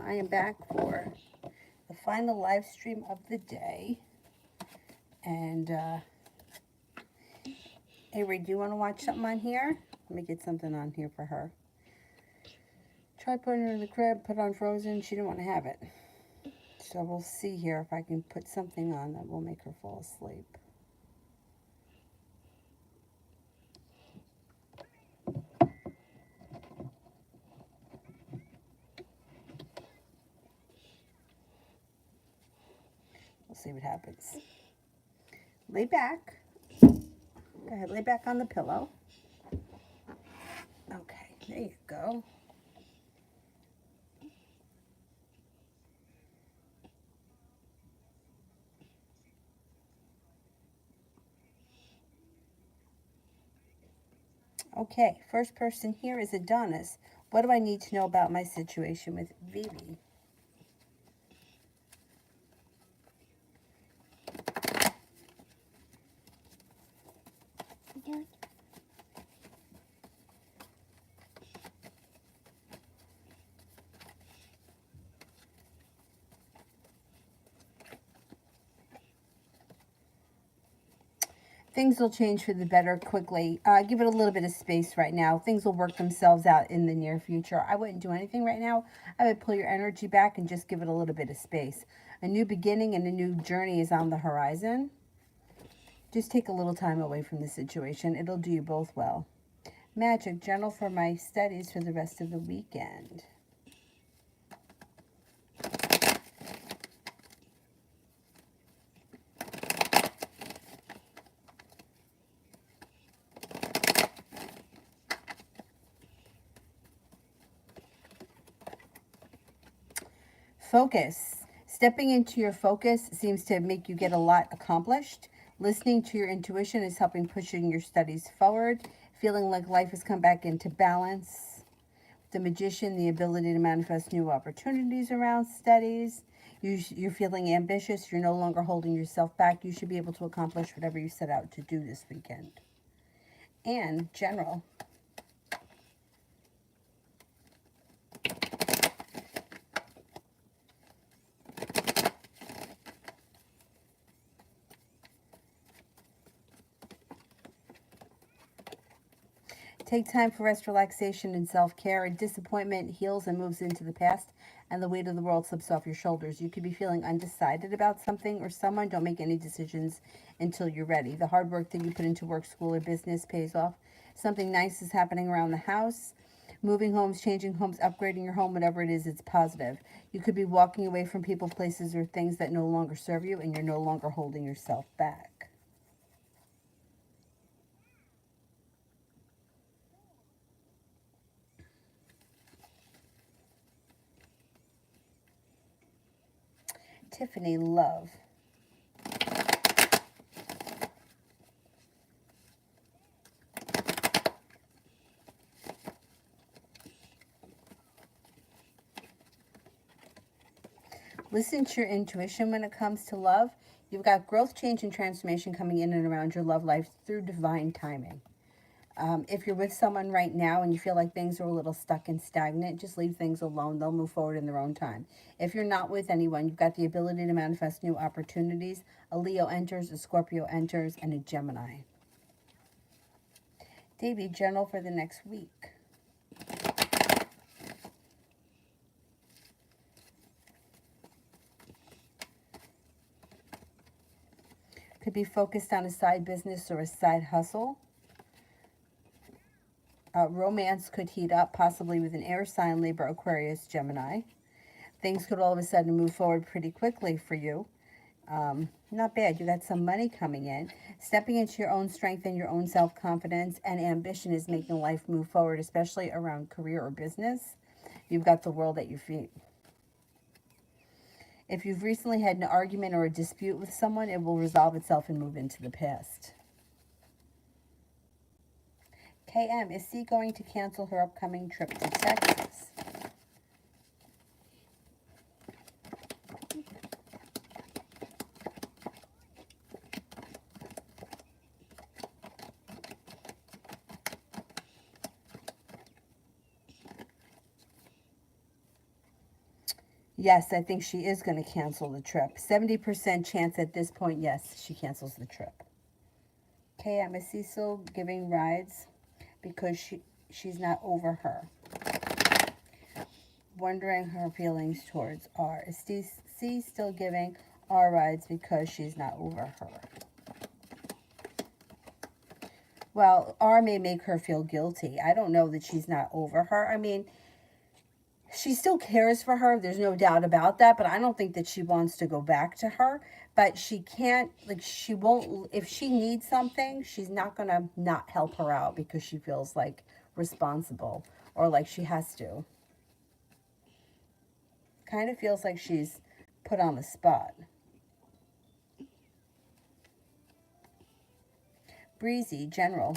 I am back for the final live stream of the day. And, Avery, do you want to watch something on here? Let me get something on here for her. Tried putting her in the crib, put on Frozen. She didn't want to have it. So we'll see here if I can put something on that will make her fall asleep. We'll see what happens. Lay back. Go ahead, lay back on the pillow. Okay, there you go. Okay, first person here is Adonis. What do I need to know about my situation with Vivi? Things will change for the better quickly. Give it a little bit of space right now. Things will work themselves out in the near future. I wouldn't do anything right now. I would pull your energy back and just give it a little bit of space. A new beginning and a new journey is on the horizon. Just take a little time away from the situation. It'll do you both well. Magic, general for my studies for the rest of the weekend. Focus. Stepping into your focus seems to make you get a lot accomplished. Listening to your intuition is helping pushing your studies forward. Feeling like life has come back into balance. The Magician, the ability to manifest new opportunities around studies. You're feeling ambitious. You're no longer holding yourself back. You should be able to accomplish whatever you set out to do this weekend. And General. Take time for rest, relaxation, and self-care. Disappointment heals and moves into the past, and the weight of the world slips off your shoulders. You could be feeling undecided about something or someone. Don't make any decisions until you're ready. The hard work that you put into work, school, or business pays off. Something nice is happening around the house. Moving homes, changing homes, upgrading your home, whatever it is, it's positive. You could be walking away from people, places, or things that no longer serve you, and you're no longer holding yourself back. Tiffany, love. Listen to your intuition when it comes to love. You've got growth, change, and transformation coming in and around your love life through divine timing. If you're with someone right now and you feel like things are a little stuck and stagnant, just leave things alone. They'll move forward in their own time. If you're not with anyone, you've got the ability to manifest new opportunities. A Leo enters, a Scorpio enters, and a Gemini. Davey, general for the next week. Could be focused on a side business or a side hustle. Romance could heat up, possibly with an air sign, Libra, Aquarius, Gemini. Things could all of a sudden move forward pretty quickly for you. Not bad. You got some money coming in. Stepping into your own strength and your own self-confidence and ambition is making life move forward, especially around career or business. You've got the world at your feet. If you've recently had an argument or a dispute with someone, it will resolve itself and move into the past. KM, is C going to cancel her upcoming trip to Texas? Yes, I think she is going to cancel the trip. 70% chance at this point, yes, she cancels the trip. Okay, I'm a Cecil giving rides because she's not over her. Wondering her feelings towards R. Is C still giving R rides because she's not over her? Well, R may make her feel guilty. I don't know that she's not over her. I mean, she still cares for her. There's no doubt about that. But I don't think that she wants to go back to her. But she can't, like, she won't, if she needs something, she's not going to not help her out because she feels like responsible or like she has to. Kind of feels like she's put on the spot. Breezy, general.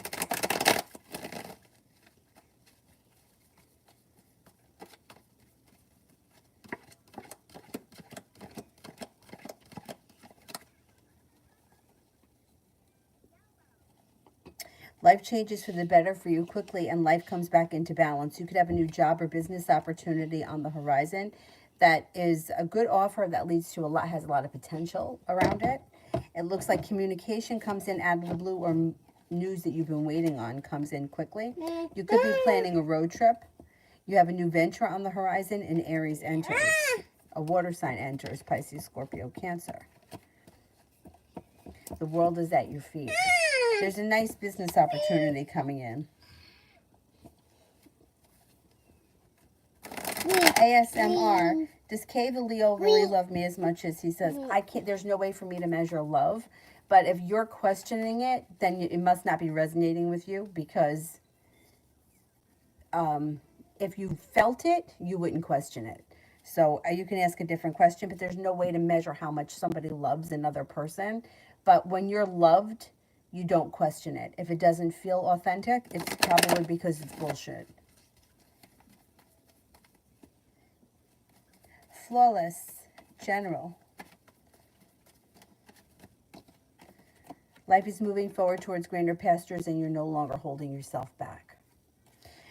Life changes for the better for you quickly and life comes back into balance. You could have a new job or business opportunity on the horizon that is a good offer that leads to has a lot of potential around it. It looks like communication comes in out of the blue or news that you've been waiting on comes in quickly. You could be planning a road trip. You have a new venture on the horizon and Aries enters. A water sign enters, Pisces, Scorpio, Cancer. The world is at your feet. There's a nice business opportunity coming in. ASMR. Does Kay the Leo really love me as much as he says? I can't. There's no way for me to measure love. But if you're questioning it, then it must not be resonating with you because if you felt it, you wouldn't question it. So you can ask a different question, but there's no way to measure how much somebody loves another person. But when you're loved, you don't question it. If it doesn't feel authentic, it's probably because it's bullshit. Flawless, general. Life is moving forward towards grander pastures and you're no longer holding yourself back.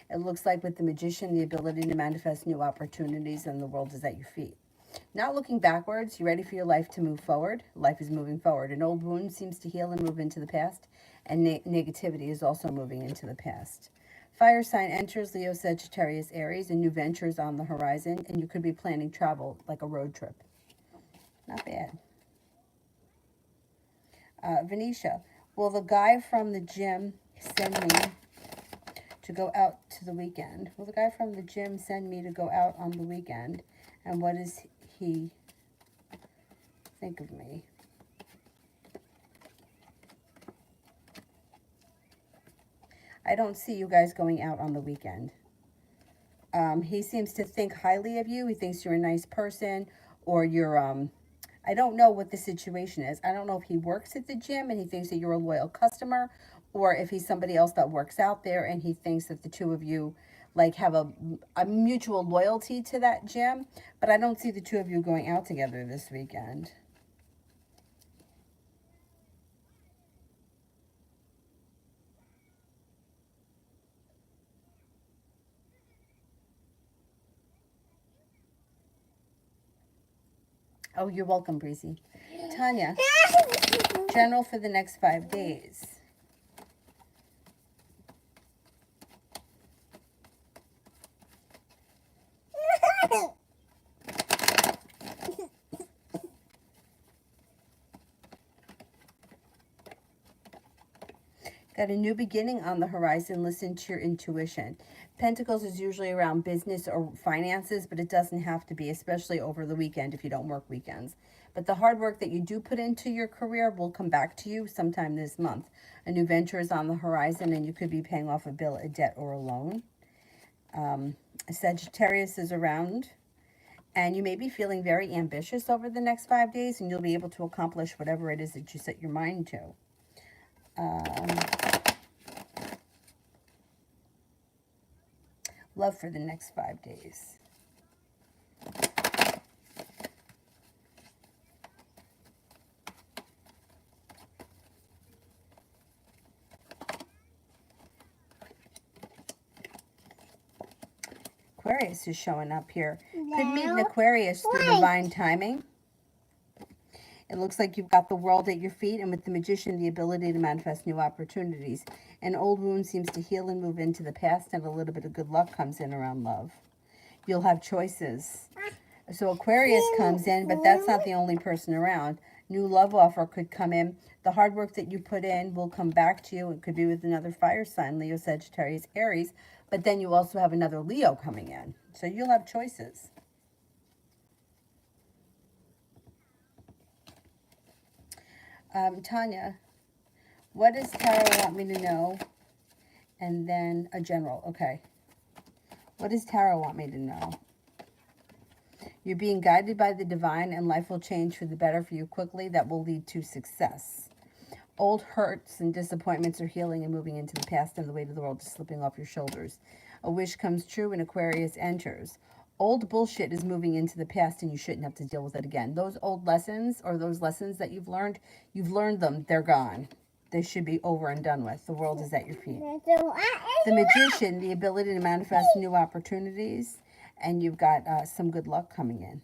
It looks like with the Magician, the ability to manifest new opportunities and the world is at your feet. Not looking backwards, you're ready for your life to move forward. Life is moving forward. An old wound seems to heal and move into the past, and negativity is also moving into the past. Fire sign enters Leo, Sagittarius, Aries, and new ventures on the horizon, and you could be planning travel like a road trip. Not bad. Venetia, will the guy from the gym send me to go out to the weekend? Will the guy from the gym send me to go out on the weekend? And what does he think of me? I don't see you guys going out on the weekend. He seems to think highly of you. He thinks you're a nice person or you're, I don't know what the situation is. I don't know if he works at the gym and he thinks that you're a loyal customer or if he's somebody else that works out there and he thinks that the two of you like have a mutual loyalty to that gym. But I don't see the two of you going out together this weekend. Oh, you're welcome, Breezy. Tanya, general for the next 5 days. Got a new beginning on the horizon. Listen to your intuition. Pentacles is usually around business or finances, but it doesn't have to be, especially over the weekend if you don't work weekends. But the hard work that you do put into your career will come back to you sometime this month. A new venture is on the horizon and you could be paying off a bill, a debt, or a loan. Sagittarius is around and you may be feeling very ambitious over the next 5 days and you'll be able to accomplish whatever it is that you set your mind to. Love for the next 5 days. Aquarius is showing up here. could meet an Aquarius through divine timing. It looks like you've got the world at your feet, and with the Magician, the ability to manifest new opportunities. An old wound seems to heal and move into the past, and a little bit of good luck comes in around love. You'll have choices. So Aquarius comes in, but that's not the only person around. New love offer could come in. The hard work that you put in will come back to you. It could be with another fire sign, Leo, Sagittarius, Aries. But then you also have another Leo coming in. So you'll have choices. Tanya, what does Tarot want me to know? And then a general. Okay. What does Tarot want me to know? You're being guided by the divine, and life will change for the better for you quickly. That will lead to success. Old hurts and disappointments are healing and moving into the past, and the weight of the world is slipping off your shoulders. A wish comes true, and Aquarius enters. Old bullshit is moving into the past, and you shouldn't have to deal with it again. Those old lessons, or those lessons that you've learned them. They're gone. They should be over and done with. The world is at your feet. The Magician, the ability to manifest new opportunities, and you've got some good luck coming in.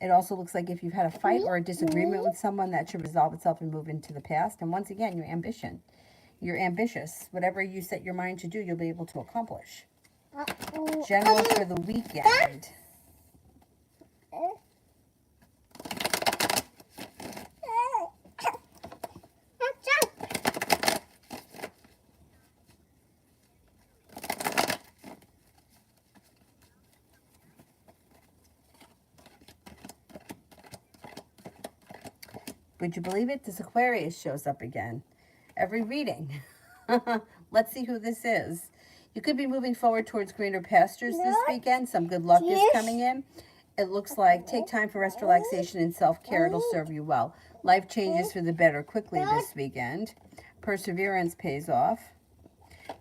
It also looks like if you've had a fight or a disagreement with someone, that should resolve itself and move into the past. And once again, your ambition. You're ambitious. Whatever you set your mind to do, you'll be able to accomplish. General for the weekend. Would you believe it? This Aquarius shows up again. Every reading. Let's see who this is. You could be moving forward towards greener pastures this weekend. Some good luck is coming in. It looks like take time for rest, relaxation, and self-care. It'll serve you well. Life changes for the better quickly this weekend. Perseverance pays off.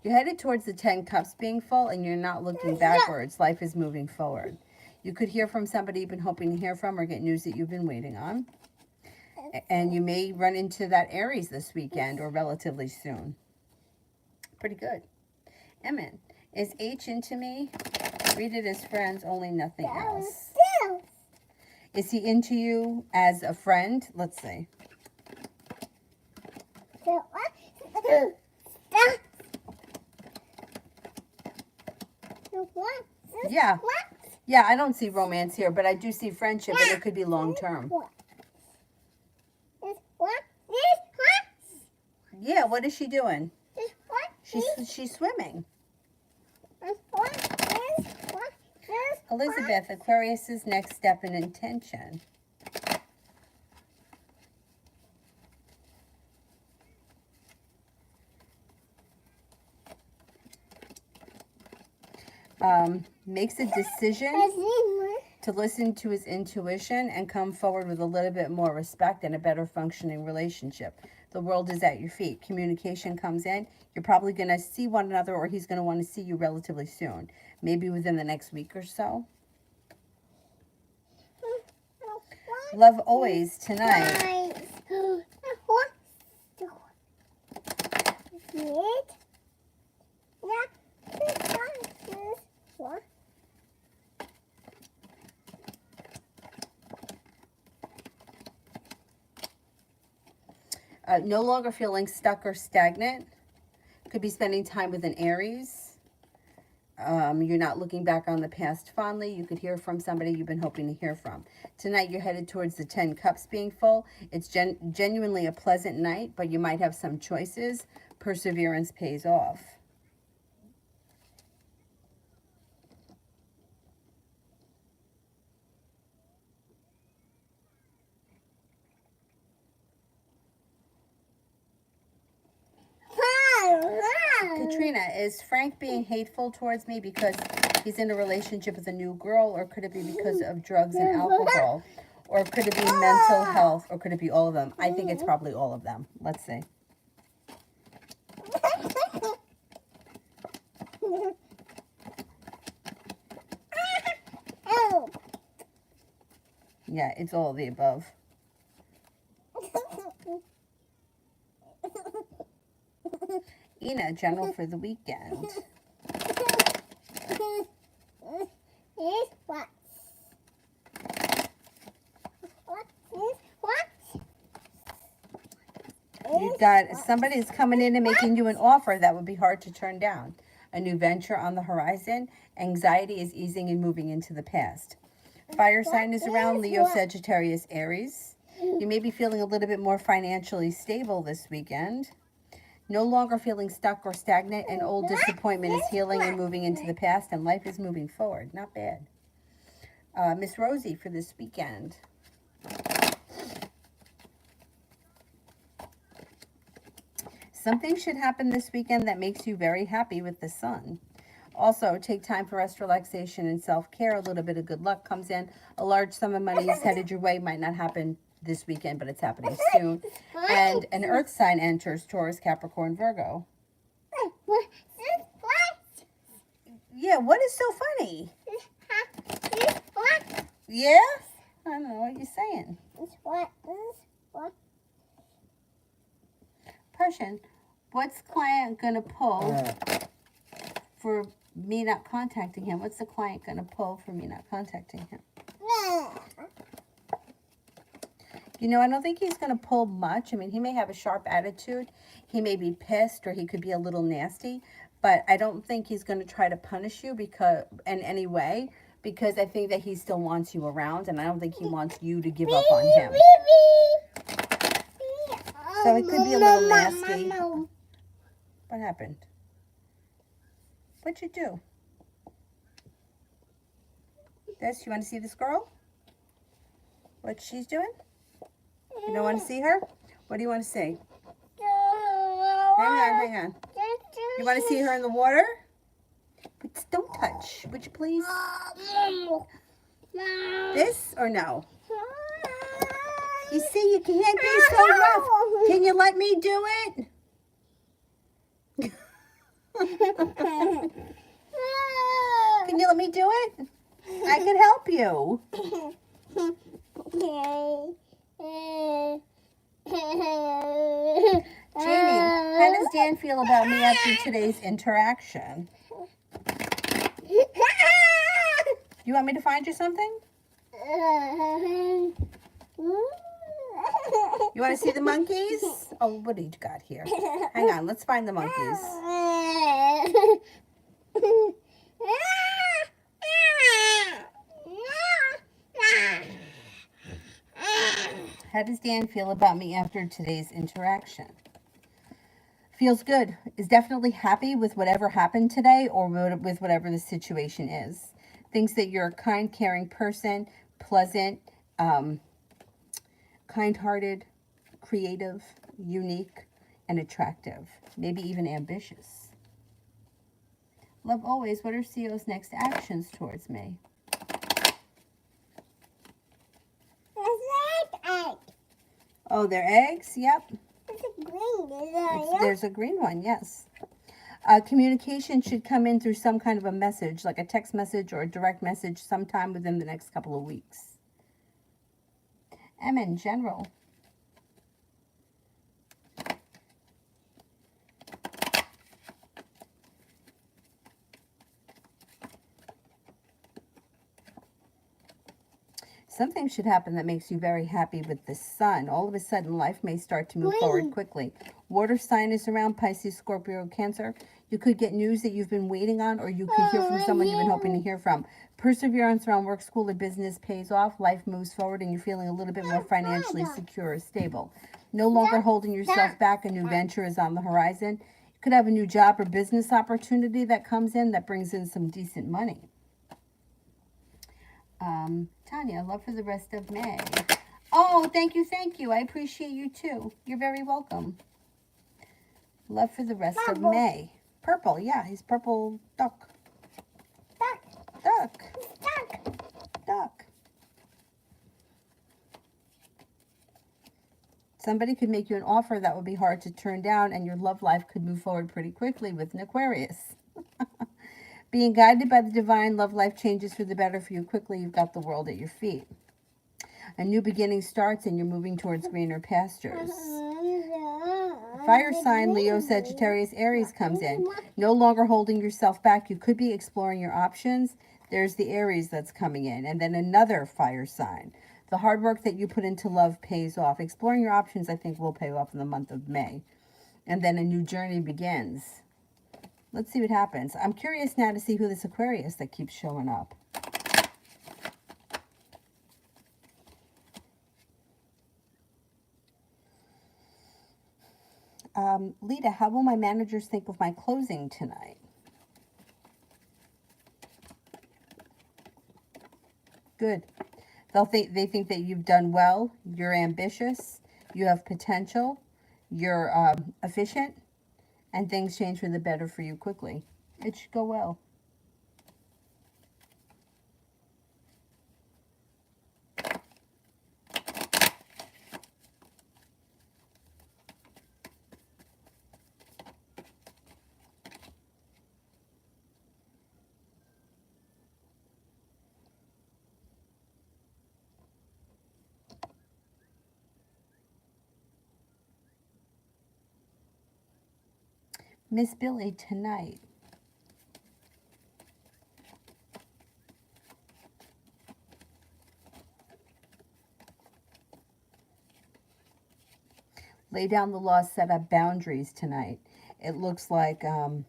You're headed towards the 10 cups being full, and you're not looking backwards. Life is moving forward. You could hear from somebody you've been hoping to hear from, or get news that you've been waiting on. And you may run into that Aries this weekend or relatively soon. Pretty good. Emin, is H into me? Read it as friends, only nothing else. Is he into you as a friend? Let's see. Yeah. Yeah, I don't see romance here, but I do see friendship, and it could be long term. Yeah, what is she doing? She's swimming. Elizabeth, Aquarius's next step in intention. Makes a decision to listen to his intuition and come forward with a little bit more respect and a better functioning relationship. The world is at your feet. Communication comes in. You're probably going to see one another, or he's going to want to see you relatively soon. Maybe within the next week or so. Love always tonight. No longer feeling stuck or stagnant. Could be spending time with an Aries. You're not looking back on the past fondly. You could hear from somebody you've been hoping to hear from. Tonight, you're headed towards the 10 cups being full. It's genuinely a pleasant night, but you might have some choices. Perseverance pays off. Katrina, is Frank being hateful towards me because he's in a relationship with a new girl, or could it be because of drugs and alcohol, or could it be mental health, or could it be all of them? I think it's probably all of them. Let's see. Yeah, it's all of the above. Ina, general for the weekend. Got somebody is coming in and making you an offer that would be hard to turn down. A new venture on the horizon. Anxiety is easing and moving into the past. Fire sign is around, Leo, Sagittarius, Aries. You may be feeling a little bit more financially stable this weekend. No longer feeling stuck or stagnant. An old disappointment is healing and moving into the past, and life is moving forward. Not bad. Miss Rosie for this weekend. Something should happen this weekend that makes you very happy with the sun. Also, take time for rest, relaxation, and self-care. A little bit of good luck comes in. A large sum of money is headed your way. Might not happen this weekend, but it's happening soon. And an earth sign enters, Taurus, Capricorn, Virgo. Yeah, what is so funny? Yeah? I don't know what you're saying. Person, what's client going to pull for me not contacting him? What's the client going to pull for me not contacting him? You know, I don't think he's going to pull much. I mean, he may have a sharp attitude. He may be pissed, or he could be a little nasty. But I don't think he's going to try to punish you because in any way, because I think that he still wants you around, and I don't think he wants you to give up on him. So it could be a little nasty. What happened? What'd you do? This, you want to see this girl? What she's doing? You don't want to see her? What do you want to see? Hang on. You want to see her in the water? But don't touch. Would you please? This or no? You see, you can't be so rough. Can you let me do it? Can you let me do it? I can help you. Jamie, how does Dan feel about me after today's interaction? You want me to find you something? You want to see the monkeys? Oh, what do you got here? Hang on, let's find the monkeys. How does Dan feel about me after today's interaction? Feels good. Is definitely happy with whatever happened today or with whatever the situation is. Thinks that you're a kind, caring person, pleasant, kind-hearted, creative, unique, and attractive. Maybe even ambitious. Love always. What are CEO's next actions towards me? Oh, they're eggs? Yep. There's a green one, yes. Communication should come in through some kind of a message, like a text message or a direct message sometime within the next couple of weeks. M in general. Something should happen that makes you very happy with the sun. All of a sudden, life may start to move forward quickly. Water sign is around, Pisces, Scorpio, Cancer. You could get news that you've been waiting on, or you could hear from someone you've been hoping to hear from. Perseverance around work, school, or business pays off. Life moves forward, and you're feeling a little bit more financially secure or stable. No longer holding yourself back. A new venture is on the horizon. You could have a new job or business opportunity that comes in that brings in some decent money. Tanya, love for the rest of May. Oh, thank you. I appreciate you too. You're very welcome. Love for the rest of May. Purple, yeah, he's purple duck. Duck. Somebody could make you an offer that would be hard to turn down, and your love life could move forward pretty quickly with an Aquarius. Being guided by the divine, love life changes for the better for you quickly. You've got the world at your feet. A new beginning starts, and you're moving towards greener pastures. Fire sign, Leo, Sagittarius, Aries comes in. No longer holding yourself back. You could be exploring your options. There's the Aries that's coming in. And then another fire sign. The hard work that you put into love pays off. Exploring your options, I think, will pay off in the month of May. And then a new journey begins. Let's see what happens. I'm curious now to see who this Aquarius that keeps showing up. Lita, how will my managers think of my closing tonight? Good. They think that you've done well, you're ambitious, you have potential, you're efficient, and things change for the better for you quickly. It should go well. Miss Billy, tonight. Lay down the law, set up boundaries tonight. It looks like the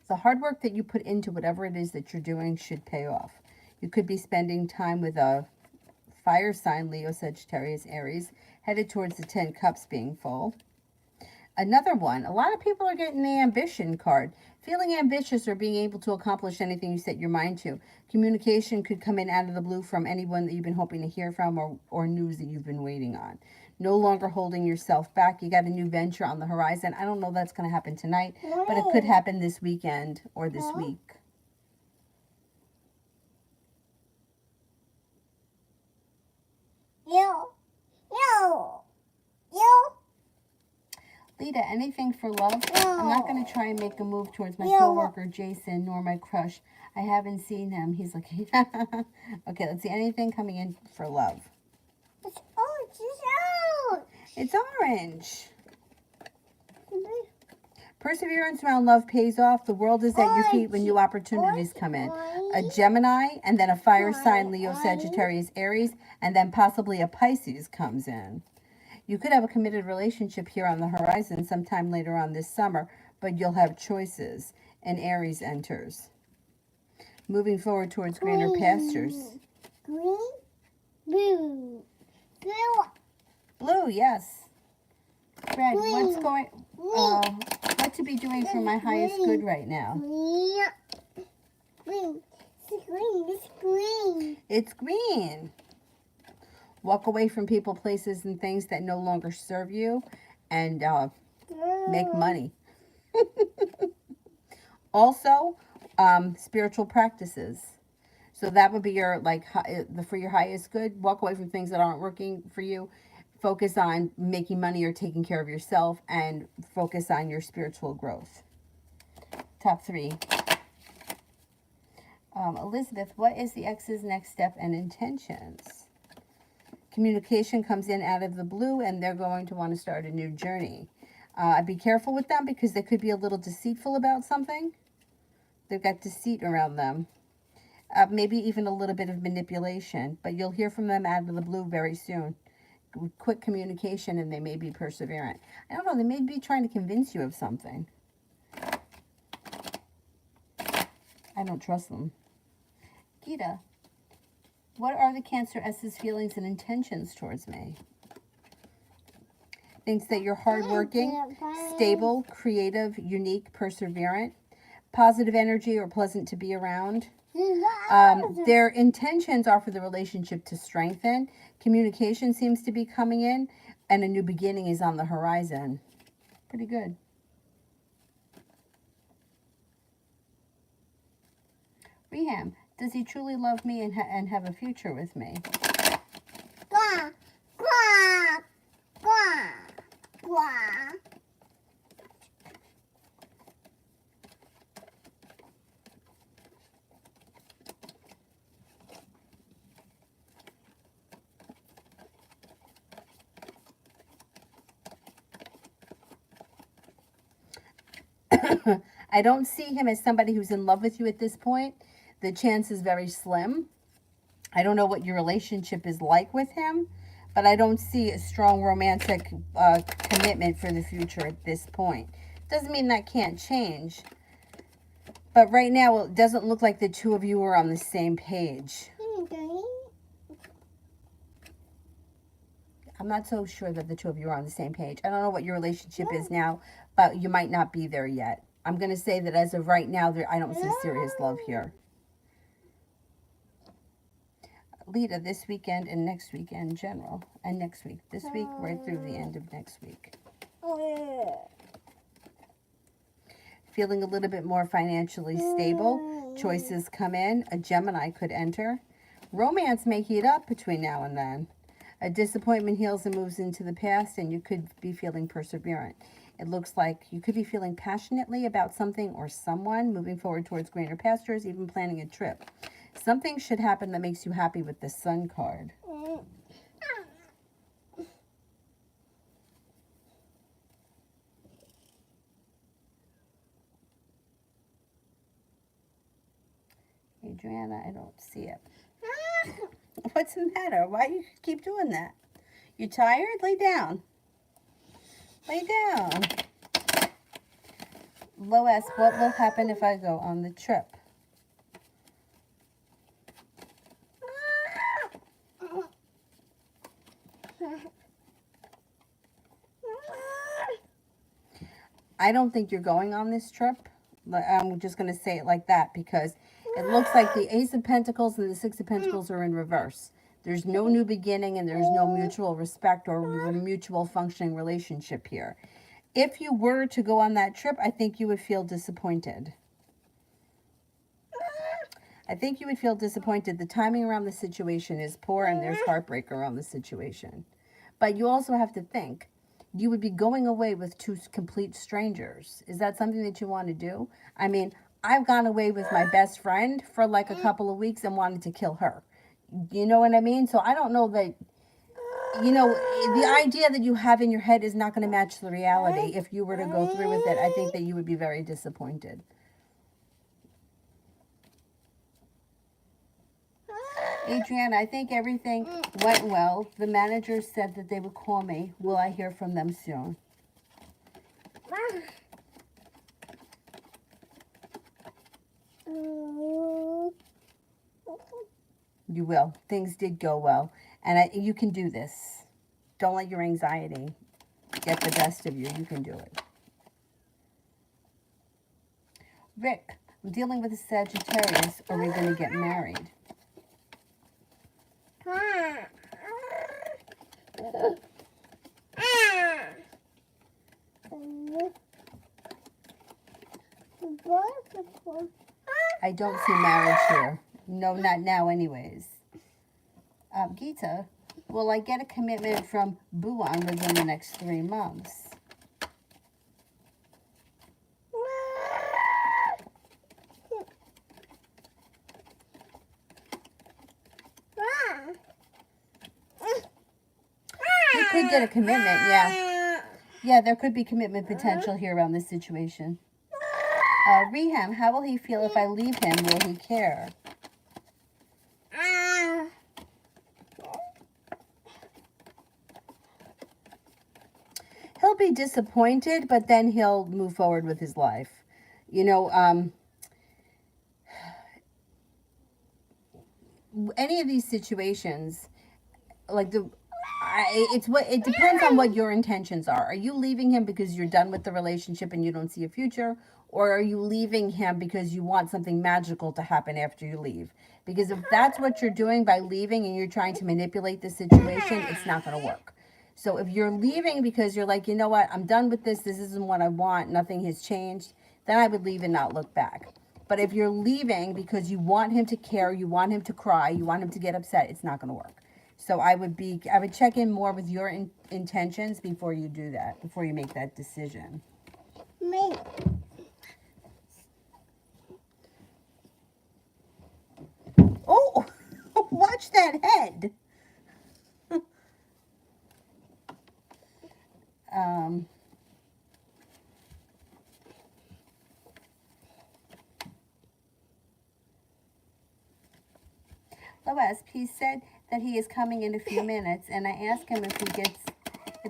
hard work that you put into whatever it is that you're doing should pay off. You could be spending time with a fire sign, Leo, Sagittarius, Aries, headed towards the 10 cups being full. Another one, a lot of people are getting the ambition card. Feeling ambitious or being able to accomplish anything you set your mind to. Communication could come in out of the blue from anyone that you've been hoping to hear from, or news that you've been waiting on. No longer holding yourself back. You got a new venture on the horizon. I don't know that's going to happen tonight, but it could happen this weekend or this week. Lita, anything for love? I'm not going to try and make a move towards my coworker Jason nor my crush. I haven't seen him. He's like, okay, let's see. Anything coming in for love? It's orange. It's orange. Perseverance around love pays off. The world is at your feet when new opportunities come in. A Gemini, and then a fire sign, Leo, Sagittarius, Aries, and then possibly a Pisces comes in. You could have a committed relationship here on the horizon sometime later on this summer, but you'll have choices, and Aries enters. Moving forward towards greener pastures. Green, blue, blue. Blue, yes. Red, what's going... what to be doing for my highest good right now? Green. It's green. It's green. It's green. Walk away from people, places, and things that no longer serve you, and make money. Also, spiritual practices. So that would be your for your highest good. Walk away from things that aren't working for you. Focus on making money or taking care of yourself, and focus on your spiritual growth. Top 3. Elizabeth, what is the ex's next step and intentions? Communication comes in out of the blue, and they're going to want to start a new journey. Be careful with them because they could be a little deceitful about something. They've got deceit around them. Maybe even a little bit of manipulation, but you'll hear from them out of the blue very soon. Quick communication, and they may be perseverant. I don't know, they may be trying to convince you of something. I don't trust them. Gita, what are the Cancer S's feelings and intentions towards me? Thinks that you're hardworking, stable, creative, unique, perseverant, positive energy, or pleasant to be around. Their intentions are for the relationship to strengthen. Communication seems to be coming in, and a new beginning is on the horizon. Pretty good. Reham, does he truly love me and have a future with me? Quack, quack, quack, quack. I don't see him as somebody who's in love with you at this point. The chance is very slim. I don't know what your relationship is like with him, but I don't see a strong romantic commitment for the future at this point. Doesn't mean that can't change. But right now, it doesn't look like the two of you are on the same page. I'm not so sure that the two of you are on the same page. I don't know what your relationship is now, but you might not be there yet. I'm going to say that as of right now, I don't see serious love here. Lita, this weekend and next weekend in general. And next week. This week, right through the end of next week. Feeling a little bit more financially stable. Choices come in. A Gemini could enter. Romance may heat up between now and then. A disappointment heals and moves into the past, and you could be feeling perseverant. It looks like you could be feeling passionately about something or someone, moving forward towards greener pastures, even planning a trip. Something should happen that makes you happy with the Sun card. Adriana, I don't see it. What's the matter? Why do you keep doing that? You tired? Lay down. Lay down. Lois, what will happen if I go on the trip? I don't think you're going on this trip. I'm just going to say it like that because it looks like the Ace of Pentacles and the Six of Pentacles are in reverse. There's no new beginning and there's no mutual respect or mutual functioning relationship here. If you were to go on that trip, I think you would feel disappointed. I think you would feel disappointed. The timing around the situation is poor and there's heartbreak around the situation. But you also have to think, you would be going away with two complete strangers. Is that something that you want to do? I mean, I've gone away with my best friend for like a couple of weeks and wanted to kill her. You know what I mean? So I don't know that, you know, the idea that you have in your head is not going to match the reality. If you were to go through with it, I think that you would be very disappointed. Adriana, I think everything went well. The manager said that they would call me. Will I hear from them soon? You will. Things did go well. And you can do this. Don't let your anxiety get the best of you. You can do it. Rick, I'm dealing with a Sagittarius. Are we going to get married? I don't see marriage here. No, not now anyways. Gita, will I get a commitment from Buon within the next 3 months? You could get a commitment, yeah. Yeah, there could be commitment potential here around this situation. Reham, how will he feel if I leave him? Will he care? He'll be disappointed, but then he'll move forward with his life. You know, any of these situations, like it depends on what your intentions are. Are you leaving him because you're done with the relationship and you don't see a future? Or are you leaving him because you want something magical to happen after you leave? Because if that's what you're doing by leaving and you're trying to manipulate the situation, it's not going to work. So if you're leaving because you're like, you know what, I'm done with this. This isn't what I want. Nothing has changed. Then I would leave and not look back. But if you're leaving because you want him to care, you want him to cry, you want him to get upset, it's not going to work. So I would check in more with your intentions before you do that, before you make that decision. Me. Oh, watch that head. Lois, He said that he is coming in a few minutes, and I asked him if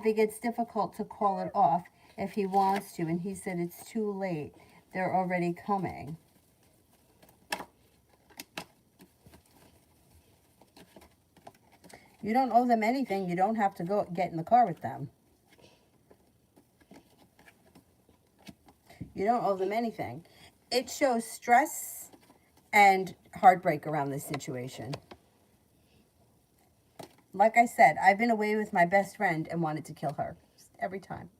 it gets difficult to call it off if he wants to, and he said it's too late. They're already coming. You don't owe them anything. You don't have to go get in the car with them. You don't owe them anything. It shows stress and heartbreak around this situation. Like I said, I've been away with my best friend and wanted to kill her every time.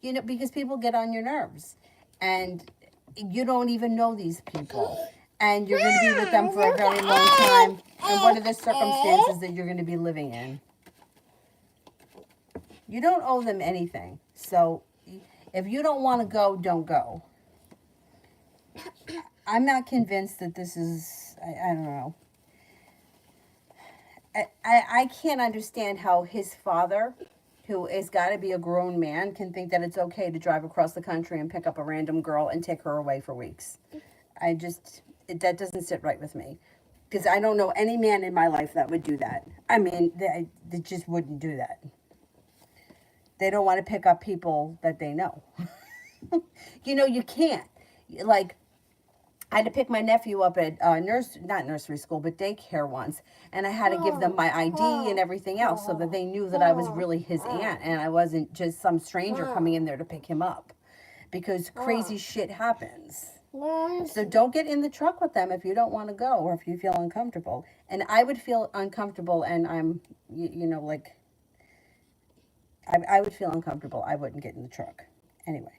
You know, because people get on your nerves. And you don't even know these people. And you're going to be with them for a very long time. And what are the circumstances that you're going to be living in? You don't owe them anything. So if you don't want to go, don't go. I'm not convinced that this is, I don't know. I can't understand how his father, who has got to be a grown man, can think that it's okay to drive across the country and pick up a random girl and take her away for weeks. That doesn't sit right with me. Because I don't know any man in my life that would do that. I mean, they just wouldn't do that. They don't want to pick up people that they know. You know, you can't. Like, I had to pick my nephew up at not nursery school, but daycare once. And I had to give them my ID and everything else so that they knew that I was really his aunt and I wasn't just some stranger coming in there to pick him up. Because crazy shit happens. So don't get in the truck with them if you don't want to go or if you feel uncomfortable. And I would feel uncomfortable and I'm, you know, like, I would feel uncomfortable. I wouldn't get in the truck. Anyway.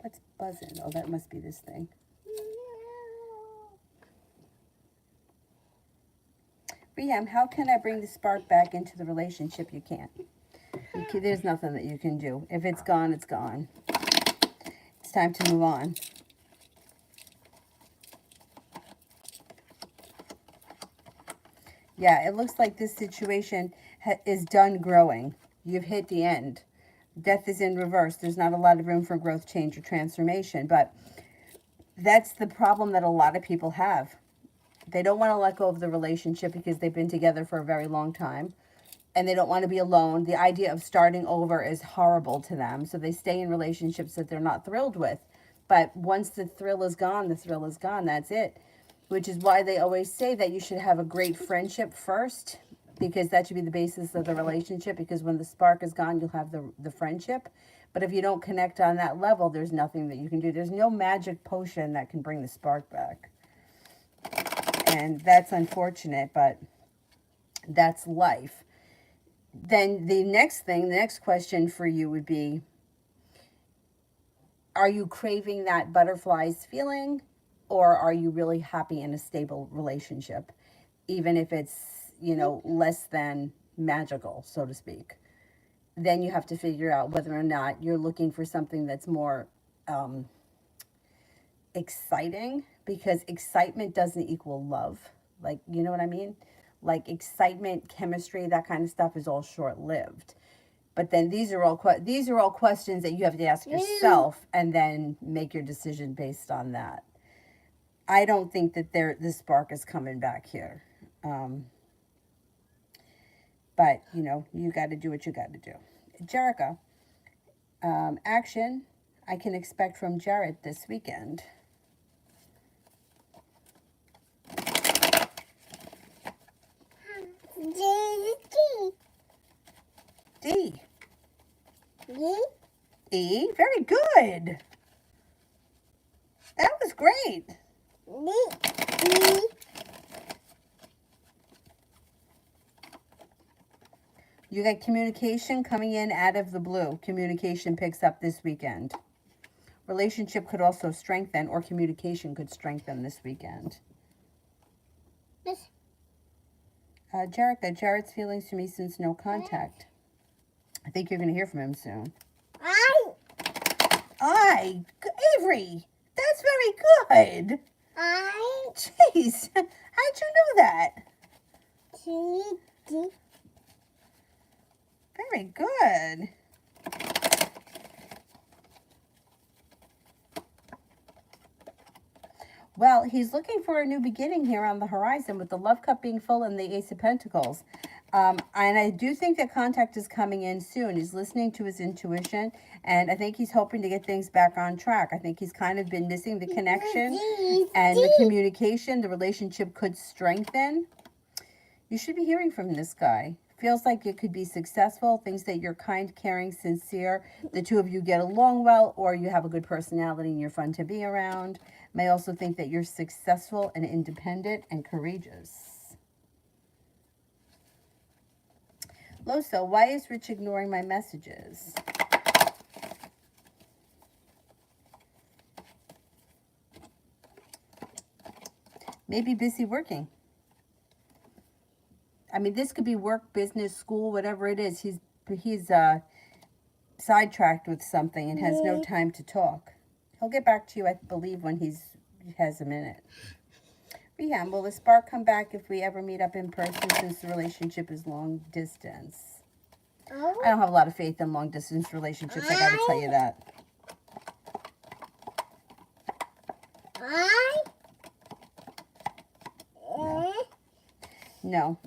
What's buzzing? Oh, that must be this thing. Reham, how can I bring the spark back into the relationship? You can't. There's nothing that you can do. If it's gone, it's gone. It's time to move on. Yeah, it looks like this situation is done growing. You've hit the end. Death is in reverse. There's not a lot of room for growth, change, or transformation. But that's the problem that a lot of people have. They don't want to let go of the relationship because they've been together for a very long time. And they don't want to be alone. The idea of starting over is horrible to them. So they stay in relationships that they're not thrilled with. But once the thrill is gone, the thrill is gone. That's it. Which is why they always say that you should have a great friendship first, because that should be the basis of the relationship, because when the spark is gone, you'll have the friendship. But if you don't connect on that level, there's nothing that you can do. There's no magic potion that can bring the spark back. And that's unfortunate, but that's life. Then the next question for you would be, are you craving that butterflies feeling? Or are you really happy in a stable relationship, even if it's, you know, less than magical, so to speak? Then you have to figure out whether or not you're looking for something that's more exciting, because excitement doesn't equal love. Like, you know what I mean? Like excitement, chemistry, that kind of stuff is all short-lived. But then these are all questions that you have to ask yourself and then make your decision based on that. I don't think that the spark is coming back here. But, you know, you got to do what you got to do. Jerica, action I can expect from Jared this weekend. D. E. Very good. That was great. You got communication coming in out of the blue. Communication picks up this weekend. Relationship could also strengthen, or communication could strengthen this weekend. Jerica, Jared's feelings to me since no contact. I think you're going to hear from him soon. Avery, that's very good. Jeez, how'd you know that? Very good. Well, he's looking for a new beginning here on the horizon with the love cup being full and the Ace of Pentacles. And I do think that contact is coming in soon. He's listening to his intuition, and I think he's hoping to get things back on track. I think he's kind of been missing the connection and the communication. The relationship could strengthen. You should be hearing from this guy. Feels like it could be successful. Thinks that you're kind, caring, sincere. The two of you get along well, or you have a good personality and you're fun to be around. May also think that you're successful and independent and courageous. Loso, why is Rich ignoring my messages? Maybe busy working. I mean, this could be work, business, school, whatever it is. He's sidetracked with something and has no time to talk. He'll get back to you, I believe, when he has a minute. Reham, will the spark come back if we ever meet up in person since the relationship is long distance? I don't have a lot of faith in long distance relationships, I gotta tell you that. No.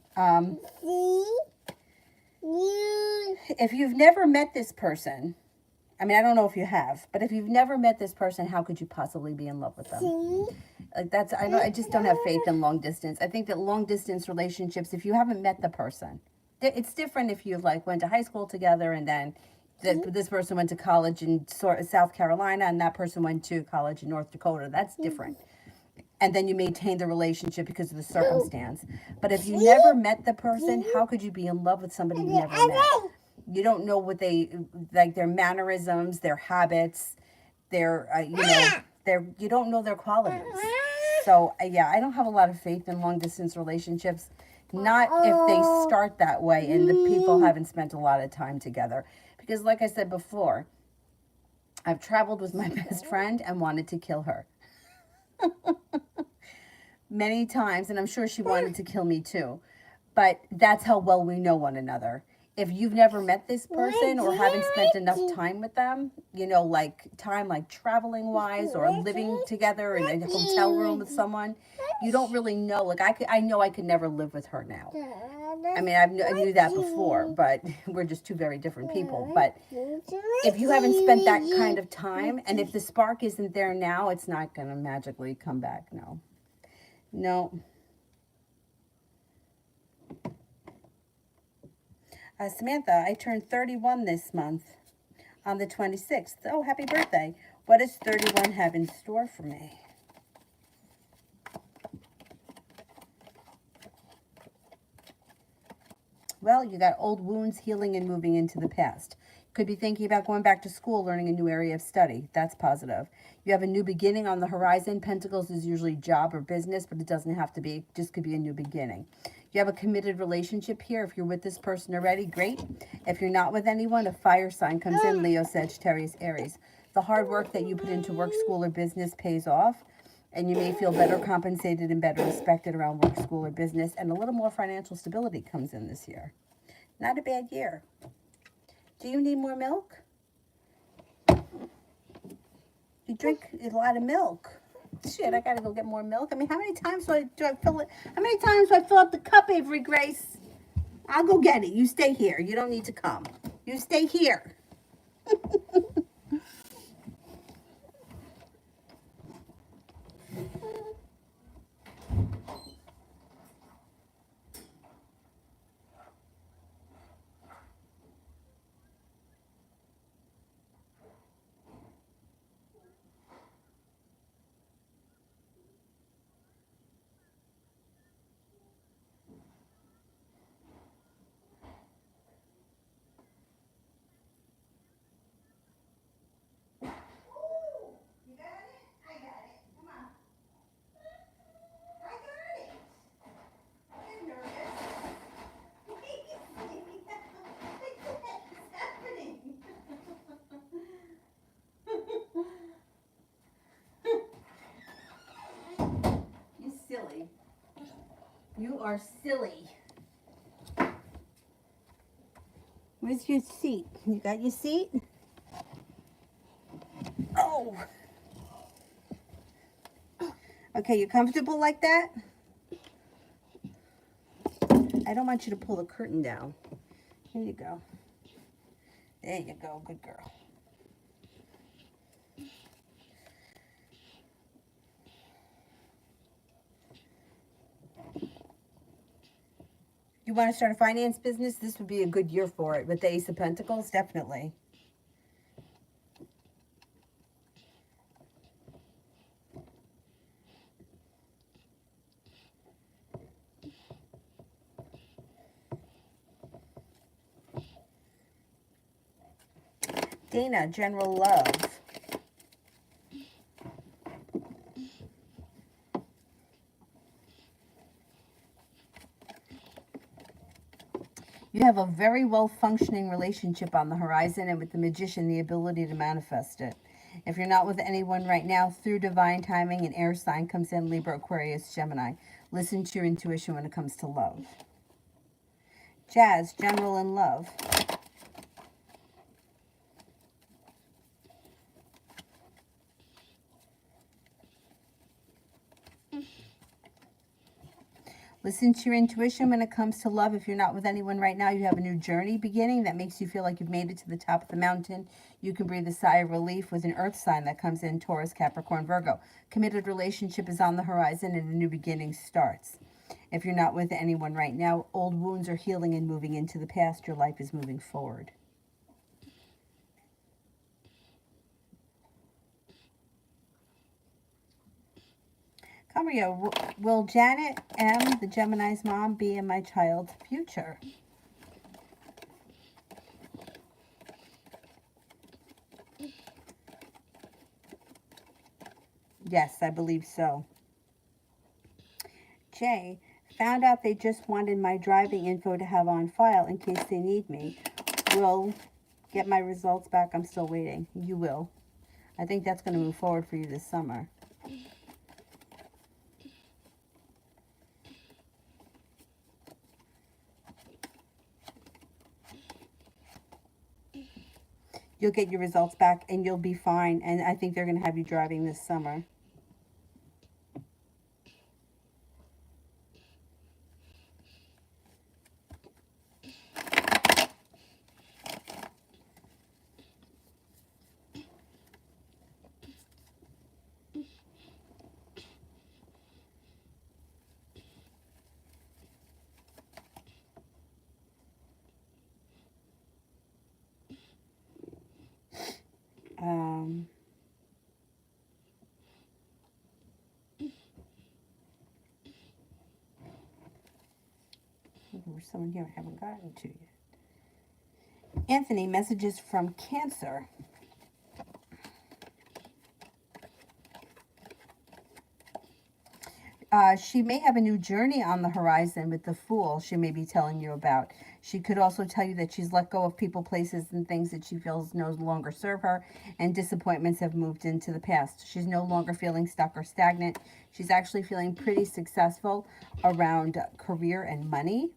If you've never met this person, I mean, I don't know if you have, but if you've never met this person, how could you possibly be in love with them? Like I just don't have faith in long distance. I think that long distance relationships, if you haven't met the person, it's different if you like went to high school together and then this person went to college in South Carolina and that person went to college in North Dakota. That's different. And then you maintain the relationship because of the circumstance. But if you never met the person, how could you be in love with somebody you never met? You don't know what they, like their mannerisms, their habits, their, you don't know their qualities. So, yeah, I don't have a lot of faith in long distance relationships. Not if they start that way and the people haven't spent a lot of time together. Because like I said before, I've traveled with my best friend and wanted to kill her. Many times, and I'm sure she wanted to kill me too. But that's how well we know one another. If you've never met this person or haven't spent enough time with them, like time like traveling wise or living together in a hotel room with someone, you don't really know. Like I know I could never live with her now. I mean, I knew that before, but we're just two very different people. But if you haven't spent that kind of time, and if the spark isn't there now, it's not going to magically come back. No. No. Samantha, I turned 31 this month on the 26th. Oh, happy birthday. What does 31 have in store for me? Well, you got old wounds healing and moving into the past. Could be thinking about going back to school, learning a new area of study. That's positive. You have a new beginning on the horizon. Pentacles is usually job or business, but it doesn't have to be. It just could be a new beginning. You have a committed relationship here. If you're with this person already, great. If you're not with anyone, a fire sign comes in, Leo, Sagittarius, Aries. The hard work that you put into work, school, or business pays off, and you may feel better compensated and better respected around work, school, or business, and a little more financial stability comes in this year. Not a bad year. Do you need more milk? You drink a lot of milk. Shit, I gotta go get more milk. I mean, how many times do I fill it? How many times do I fill up the cup, Avery Grace? I'll go get it. You stay here. You don't need to come. You stay here. Silly. You are silly. Where's your seat? You got your seat? Oh. Okay, you comfortable like that? I don't want you to pull the curtain down. Here you go. There you go. Good girl. You want to start a finance business? This would be a good year for it. With the Ace of Pentacles, definitely. Dana, general love. You have a very well-functioning relationship on the horizon, and with the Magician, the ability to manifest it. If you're not with anyone right now, through divine timing, an air sign comes in, Libra, Aquarius, Gemini. Listen to your intuition when it comes to love. Jazz, general in love. Listen to your intuition when it comes to love. If you're not with anyone right now, you have a new journey beginning that makes you feel like you've made it to the top of the mountain. You can breathe a sigh of relief with an earth sign that comes in, Taurus, Capricorn, Virgo. Committed relationship is on the horizon and a new beginning starts. If you're not with anyone right now, old wounds are healing and moving into the past. Your life is moving forward. Camarillo, will Janet M., the Gemini's mom, be in my child's future? Yes, I believe so. Jay, found out they just wanted my driving info to have on file in case they need me. Will get my results back. I'm still waiting. You will. I think that's going to move forward for you this summer. You'll get your results back and you'll be fine. And I think they're going to have you driving this summer. There's someone here I haven't gotten to yet. Anthony, messages from Cancer. She may have a new journey on the horizon with the Fool she may be telling you about. She could also tell you that she's let go of people, places, and things that she feels no longer serve her, and disappointments have moved into the past. She's no longer feeling stuck or stagnant. She's actually feeling pretty successful around career and money,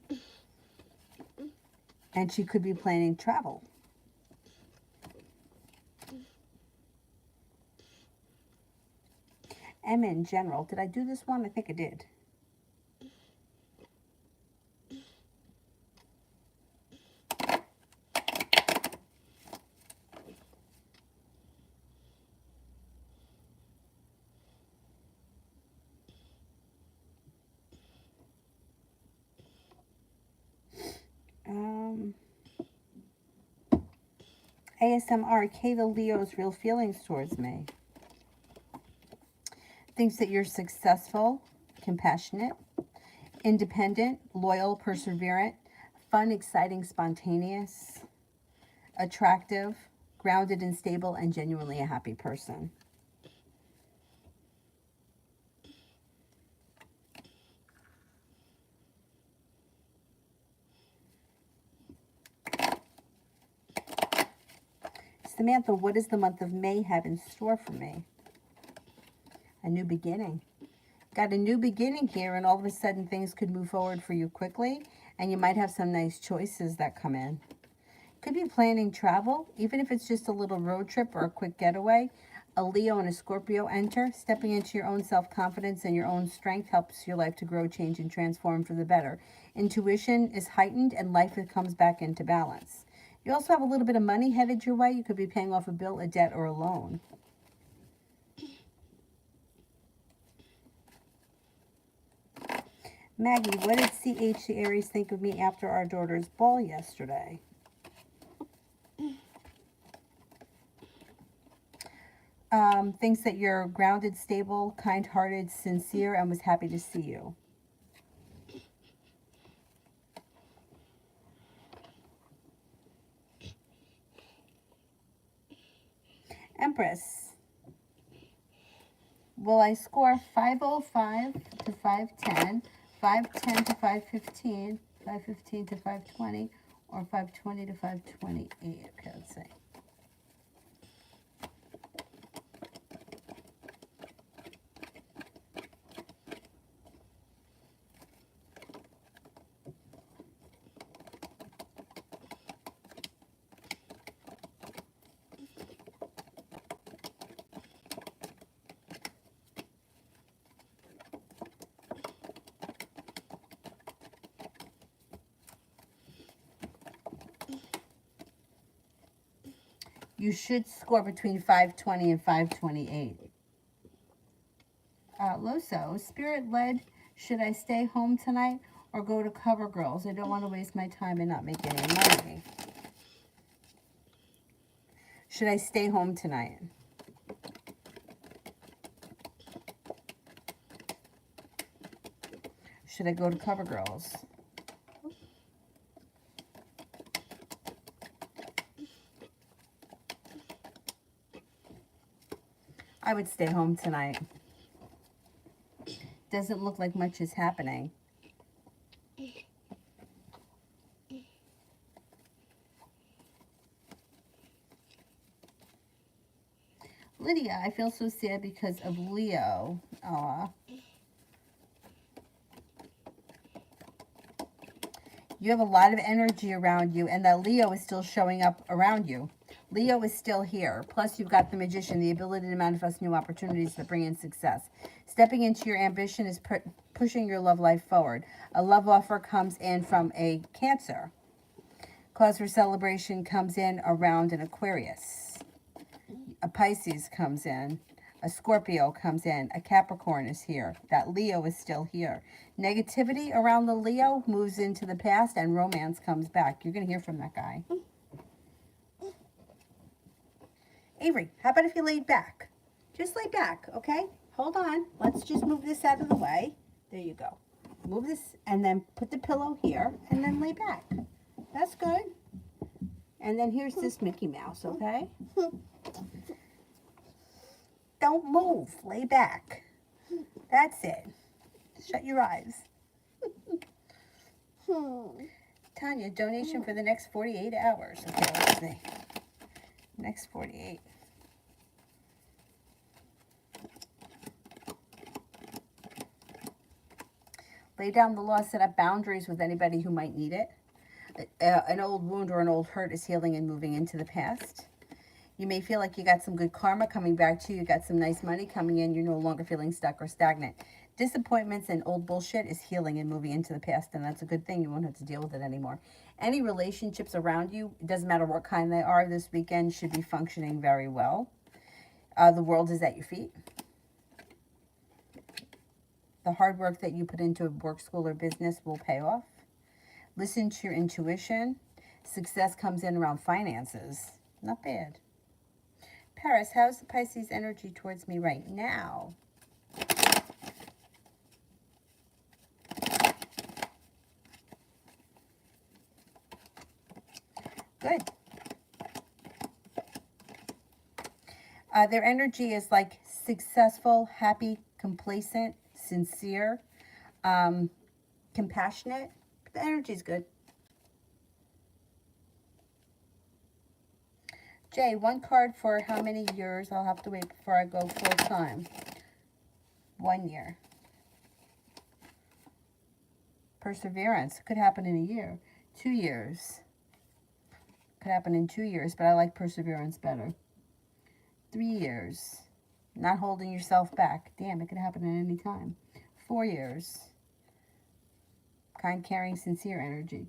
and she could be planning travel. M in general. Did I do this one? I think I did. ASMR, Kayla Leo's real feelings towards me. Thinks that you're successful, compassionate, independent, loyal, perseverant, fun, exciting, spontaneous, attractive, grounded and stable, and genuinely a happy person. Samantha, what does the month of May have in store for me? A new beginning. Got a new beginning here, and all of a sudden things could move forward for you quickly, and you might have some nice choices that come in. Could be planning travel, even if it's just a little road trip or a quick getaway. a Leo and a Scorpio enter. Stepping into your own self-confidence and your own strength helps your life to grow, change, and transform for the better. Intuition is heightened and life comes back into balance. You also have a little bit of money headed your way. You could be paying off a bill, a debt, or a loan. Maggie, what did CH the Aries think of me after our daughter's ball yesterday? Thinks that you're grounded, stable, kind-hearted, sincere, and was happy to see you. Empress, will I score 505 to 510, 510 to 515, 515 to 520, or 520 to 528? Okay, let's see. You should score between 520 and 528. Loso, spirit led, should I stay home tonight or go to CoverGirls? I don't want to waste my time and not make any money. Should I stay home tonight? Should I go to CoverGirls? I would stay home tonight. Doesn't look like much is happening. Lydia, I feel so sad because of Leo. Aw. You have a lot of energy around you, and that Leo is still showing up around you. Leo is still here. Plus, you've got the Magician, the ability to manifest new opportunities that bring in success. Stepping into your ambition is pushing your love life forward. A love offer comes in from a Cancer. Cause for celebration comes in around an Aquarius. A Pisces comes in. A Scorpio comes in. A Capricorn is here. That Leo is still here. Negativity around the Leo moves into the past and romance comes back. You're going to hear from that guy. Avery, how about if you laid back? Just lay back, okay? Hold on. Let's just move this out of the way. There you go. Move this and then put the pillow here and then lay back. That's good. And then here's this Mickey Mouse, okay? Don't move. Lay back. That's it. Shut your eyes. Tanya, donation for the next 48 hours. Okay, let's see. Next 48. Lay down the law, set up boundaries with anybody who might need it. An old wound or an old hurt is healing and moving into the past. You may feel like you got some good karma coming back to you. You got some nice money coming in. You're no longer feeling stuck or stagnant. Disappointments and old bullshit is healing and moving into the past, and that's a good thing. You won't have to deal with it anymore. Any relationships around you, it doesn't matter what kind they are, this weekend should be functioning very well. The world is at your feet. The hard work that you put into a work, school, or business will pay off. Listen to your intuition. Success comes in around finances. Not bad. Paris, how's the Pisces energy towards me right now? Good. Their energy is like successful, happy, complacent, sincere, compassionate. The energy is good. Jay, one card for how many years? I'll have to wait before I go full time. 1 year. Perseverance. Could happen in a year. 2 years. Could happen in 2 years, but I like perseverance better. 3 years. Not holding yourself back. Damn, it could happen at any time. 4 years. Kind, caring, sincere energy.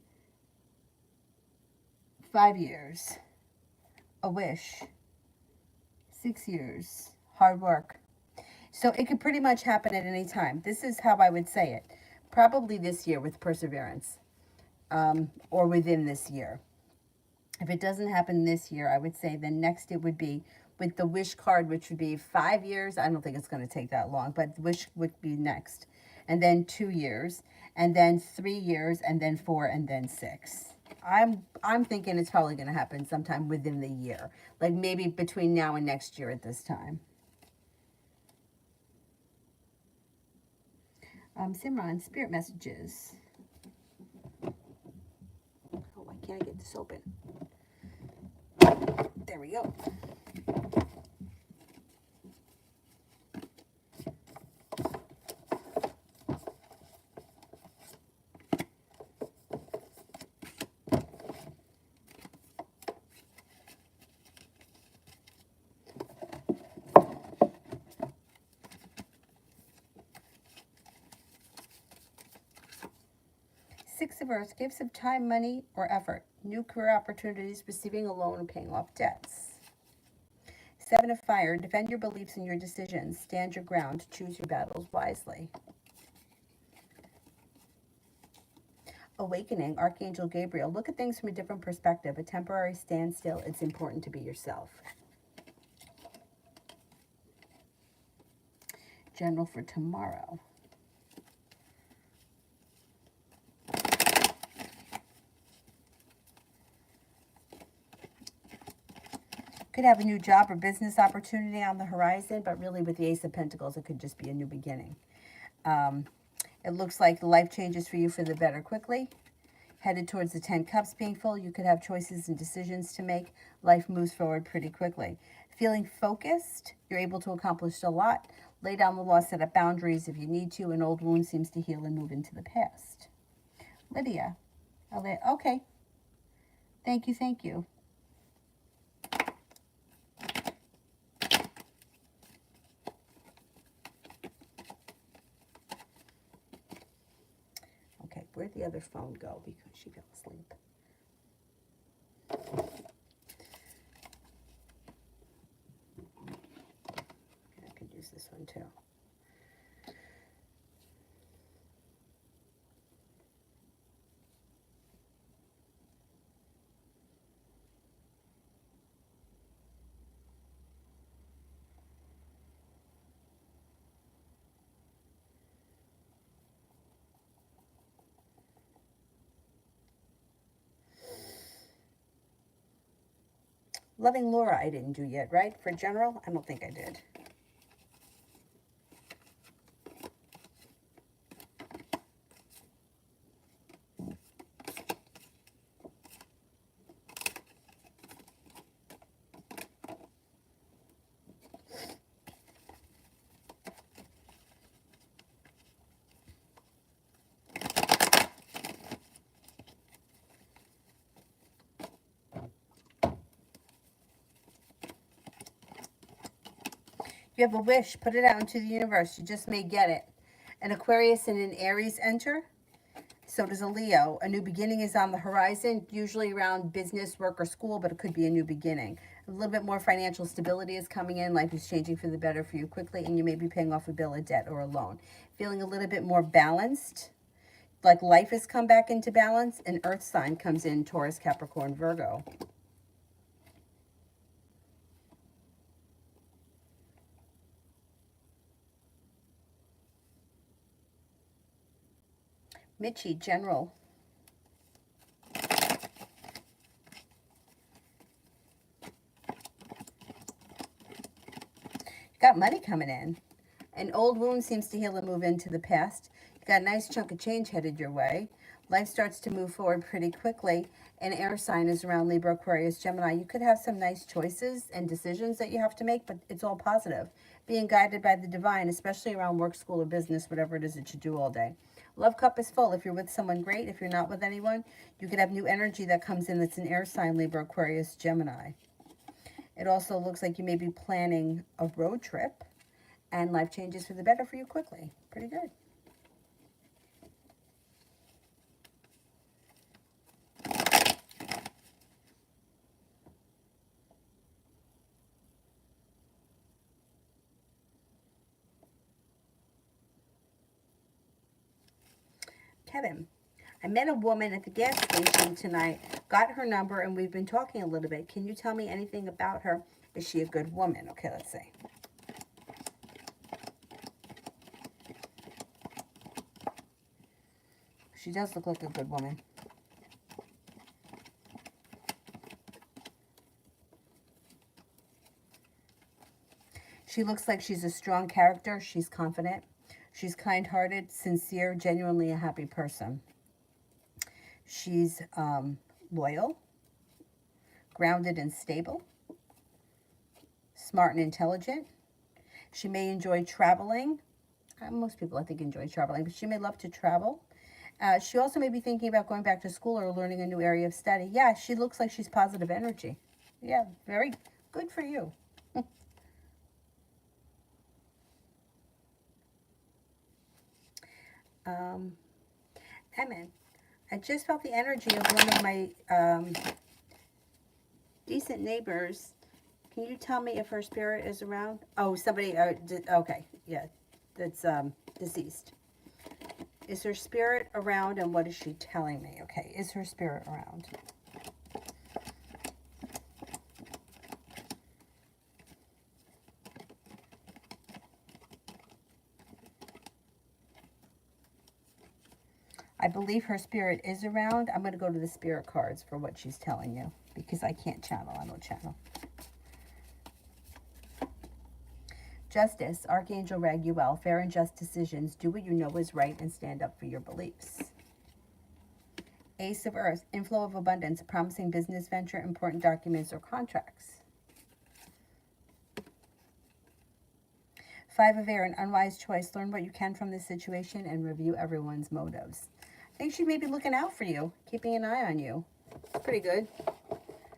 5 years. A wish. 6 years. Hard work. So it could pretty much happen at any time. This is how I would say it. Probably this year with perseverance, or within this year. If it doesn't happen this year, I would say then next it would be with the wish card, which would be 5 years. I don't think it's going to take that long, but wish would be next. And then 2 years, and then 3 years, and then 4, and then 6. I'm thinking it's probably going to happen sometime within the year, like maybe between now and next year at this time. Simran, spirit messages. Oh, why can't I get this open? There we go. Six of Earths, gifts of time, money, or effort. New career opportunities, receiving a loan, and paying off debts. 7 of Fire, defend your beliefs and your decisions. Stand your ground, choose your battles wisely. Awakening, Archangel Gabriel, look at things from a different perspective. A temporary standstill, it's important to be yourself. General for tomorrow. Could have a new job or business opportunity on the horizon, but really with the Ace of Pentacles, it could just be a new beginning. It looks like life changes for you for the better quickly. Headed towards the 10 Cups being full, you could have choices and decisions to make. Life moves forward pretty quickly. Feeling focused, you're able to accomplish a lot. Lay down the law, set up boundaries if you need to. An old wound seems to heal and move into the past. Lydia. Okay. Thank you, thank you. Where'd the other phone go? Because she fell asleep. I could use this one too. Loving Laura, I didn't do yet, right? For general, I don't think I did. You have a wish, put it out into the universe. You just may get it. An Aquarius and an Aries enter. So does a Leo. A new beginning is on the horizon, usually around business, work, or school, but it could be a new beginning. A little bit more financial stability is coming in. Life is changing for the better for you quickly, and you may be paying off a bill, a debt, or a loan. Feeling a little bit more balanced, like life has come back into balance. An earth sign comes in, Taurus, Capricorn, Virgo. Mitchie, general. You got money coming in. An old wound seems to heal and move into the past. You got a nice chunk of change headed your way. Life starts to move forward pretty quickly. An air sign is around Libra, Aquarius, Gemini. You could have some nice choices and decisions that you have to make, but it's all positive. Being guided by the divine, especially around work, school, or business, whatever it is that you do all day. Love cup is full. If you're with someone, great. If you're not with anyone, you could have new energy that comes in that's an air sign, Libra, Aquarius, Gemini. It also looks like you may be planning a road trip. and life changes for the better for you quickly. Pretty good. Kevin, I met a woman at the gas station tonight, got her number, and we've been talking a little bit. Can you tell me anything about her? Is she a good woman? Okay, let's see. She does look like a good woman. She looks like she's a strong character. She's confident. She's kind-hearted, sincere, genuinely a happy person. She's loyal, grounded and stable, smart and intelligent. She may enjoy traveling. Most people, I think, enjoy traveling, but she may love to travel. She also may be thinking about going back to school or learning a new area of study. Yeah, she looks like she's positive energy. Yeah, very good for you. Emin, I just felt the energy of one of my decent neighbors. Can you tell me if her spirit is around? Oh, somebody, okay, yeah, that's deceased. Is her spirit around, and what is she telling me? Okay, is her spirit around? I believe her spirit is around. I'm going to go to the spirit cards for what she's telling you, because I can't channel. I don't channel. Justice, Archangel Raguel, fair and just decisions. Do what you know is right and stand up for your beliefs. Ace of Earth, inflow of abundance, promising business venture, important documents or contracts. Five of Air, an unwise choice. Learn what you can from this situation and review everyone's motives. I think she may be looking out for you, keeping an eye on you. Pretty good.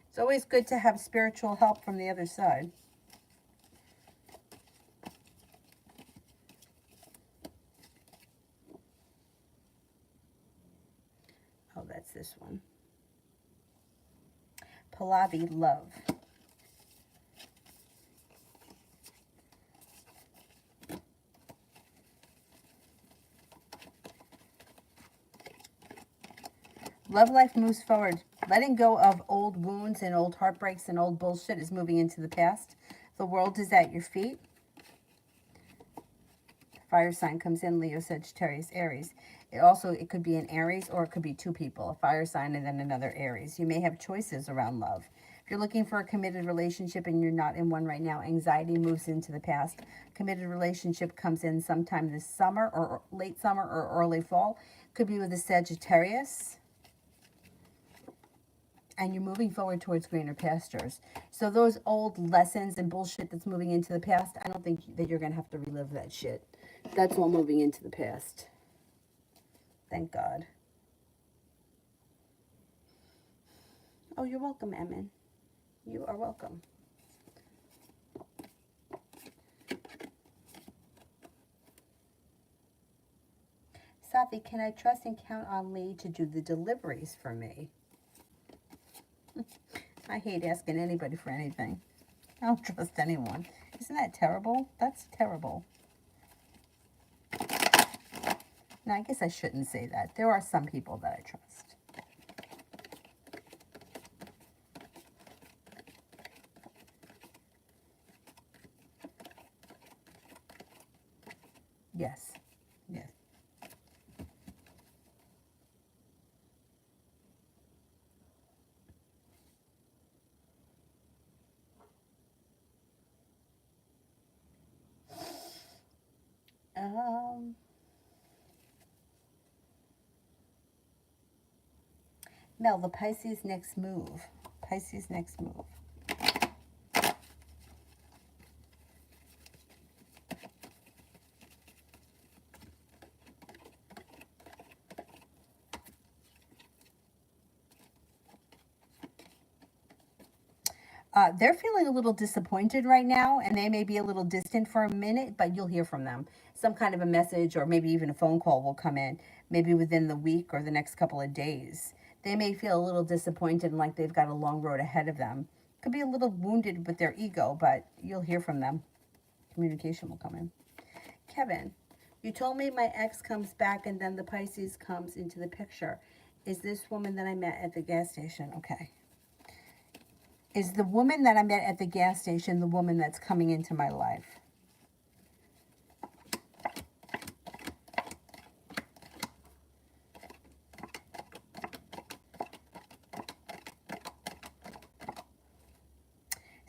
It's always good to have spiritual help from the other side. Oh, that's this one. Pallavi, love. Love life moves forward. Letting go of old wounds and old heartbreaks and old bullshit is moving into the past. The world is at your feet. Fire sign comes in, Leo, Sagittarius, Aries. It could be an Aries, or it could be two people, a fire sign and then another Aries. You may have choices around love. If you're looking for a committed relationship and you're not in one right now, anxiety moves into the past. Committed relationship comes in sometime this summer or late summer or early fall. Could be with a Sagittarius. And you're moving forward towards greener pastures. So those old lessons and bullshit that's moving into the past, I don't think that you're going to have to relive that shit. That's all moving into the past. Thank God. Oh, you're welcome, Emin. You are welcome. Safi, can I trust and count on Lee to do the deliveries for me? I hate asking anybody for anything. I don't trust anyone. Isn't that terrible? That's terrible. No, I guess I shouldn't say that. There are some people that I trust. Yes. Yes. Mel, the Pisces next move. Pisces next move. They're feeling a little disappointed right now, and they may be a little distant for a minute, but you'll hear from them. Some kind of a message or maybe even a phone call will come in, maybe within the week or the next couple of days. They may feel a little disappointed and like they've got a long road ahead of them. Could be a little wounded with their ego, but you'll hear from them. Communication will come in. Kevin, you told me my ex comes back and then the Pisces comes into the picture. Is this woman that I met at the gas station? Okay. Is the woman that I met at the gas station the woman that's coming into my life?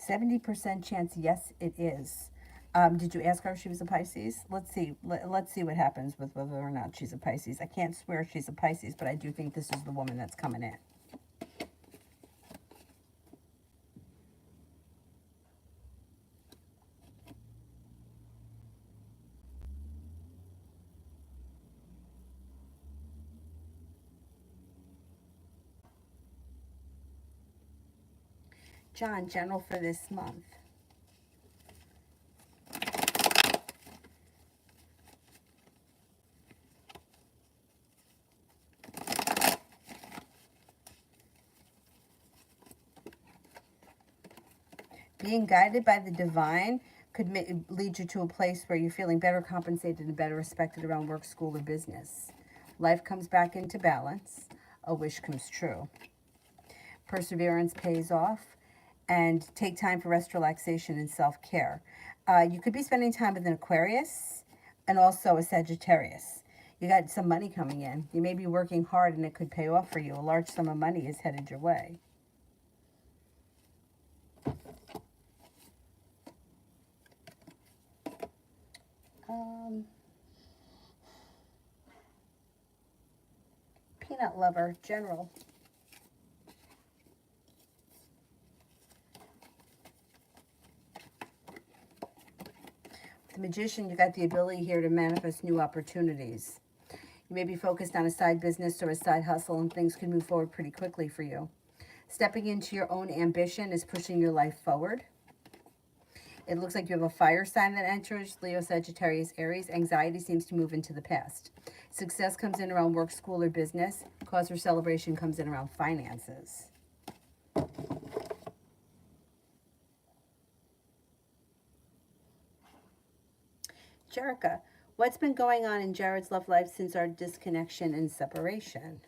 %70 chance, yes, it is. Did you ask her if she was a Pisces? Let's see. Let's see what happens with whether or not she's a Pisces. I can't swear she's a Pisces, but I do think this is the woman that's coming in. John, general for this month. Being guided by the divine could lead you to a place where you're feeling better compensated and better respected around work, school, or business. Life comes back into balance. A wish comes true. Perseverance pays off. And take time for rest, relaxation, and self-care. You could be spending time with an Aquarius and also a Sagittarius. You got some money coming in. You may be working hard and it could pay off for you. A large sum of money is headed your way. Peanut lover, general. The Magician, you got the ability here to manifest new opportunities. You may be focused on a side business or a side hustle, and things can move forward pretty quickly for you. Stepping into your own ambition is pushing your life forward. It looks like you have a fire sign that enters, Leo, Sagittarius, Aries. Anxiety seems to move into the past. Success comes in around work, school, or business. Cause for celebration comes in around finances. Jerica, what's been going on in Jared's love life since our disconnection and separation?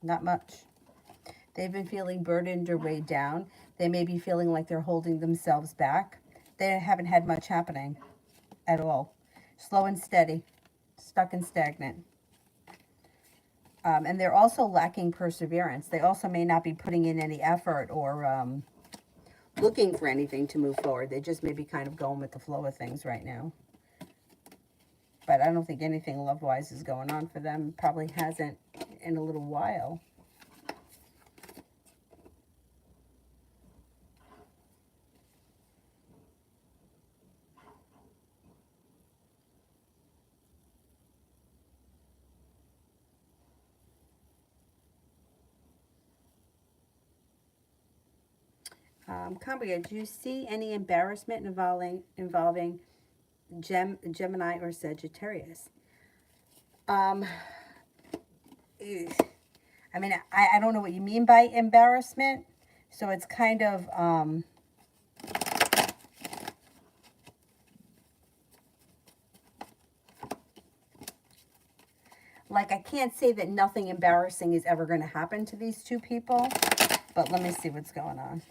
Not much. They've been feeling burdened or weighed down. They may be feeling like they're holding themselves back. They haven't had much happening at all. Slow and steady, stuck and stagnant. And they're also lacking perseverance. They also may not be putting in any effort or looking for anything to move forward. They just may be kind of going with the flow of things right now. But I don't think anything love-wise is going on for them. Probably hasn't in a little while. Cambria, do you see any embarrassment involving Gemini or Sagittarius? I mean, I don't know what you mean by embarrassment. So it's kind of, like, I can't say that nothing embarrassing is ever going to happen to these two people. But let me see what's going on.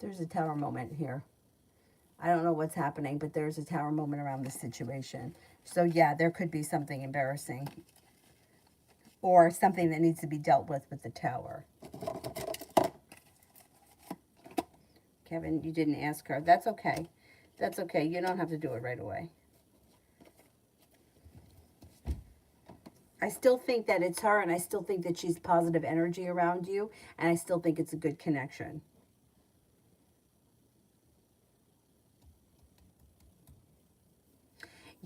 There's a tower moment here. I don't know what's happening, but there's a tower moment around this situation. So yeah, there could be something embarrassing. Or something that needs to be dealt with the tower. Kevin, you didn't ask her. That's okay. That's okay. You don't have to do it right away. I still think that it's her, and I still think that she's positive energy around you, and I still think it's a good connection.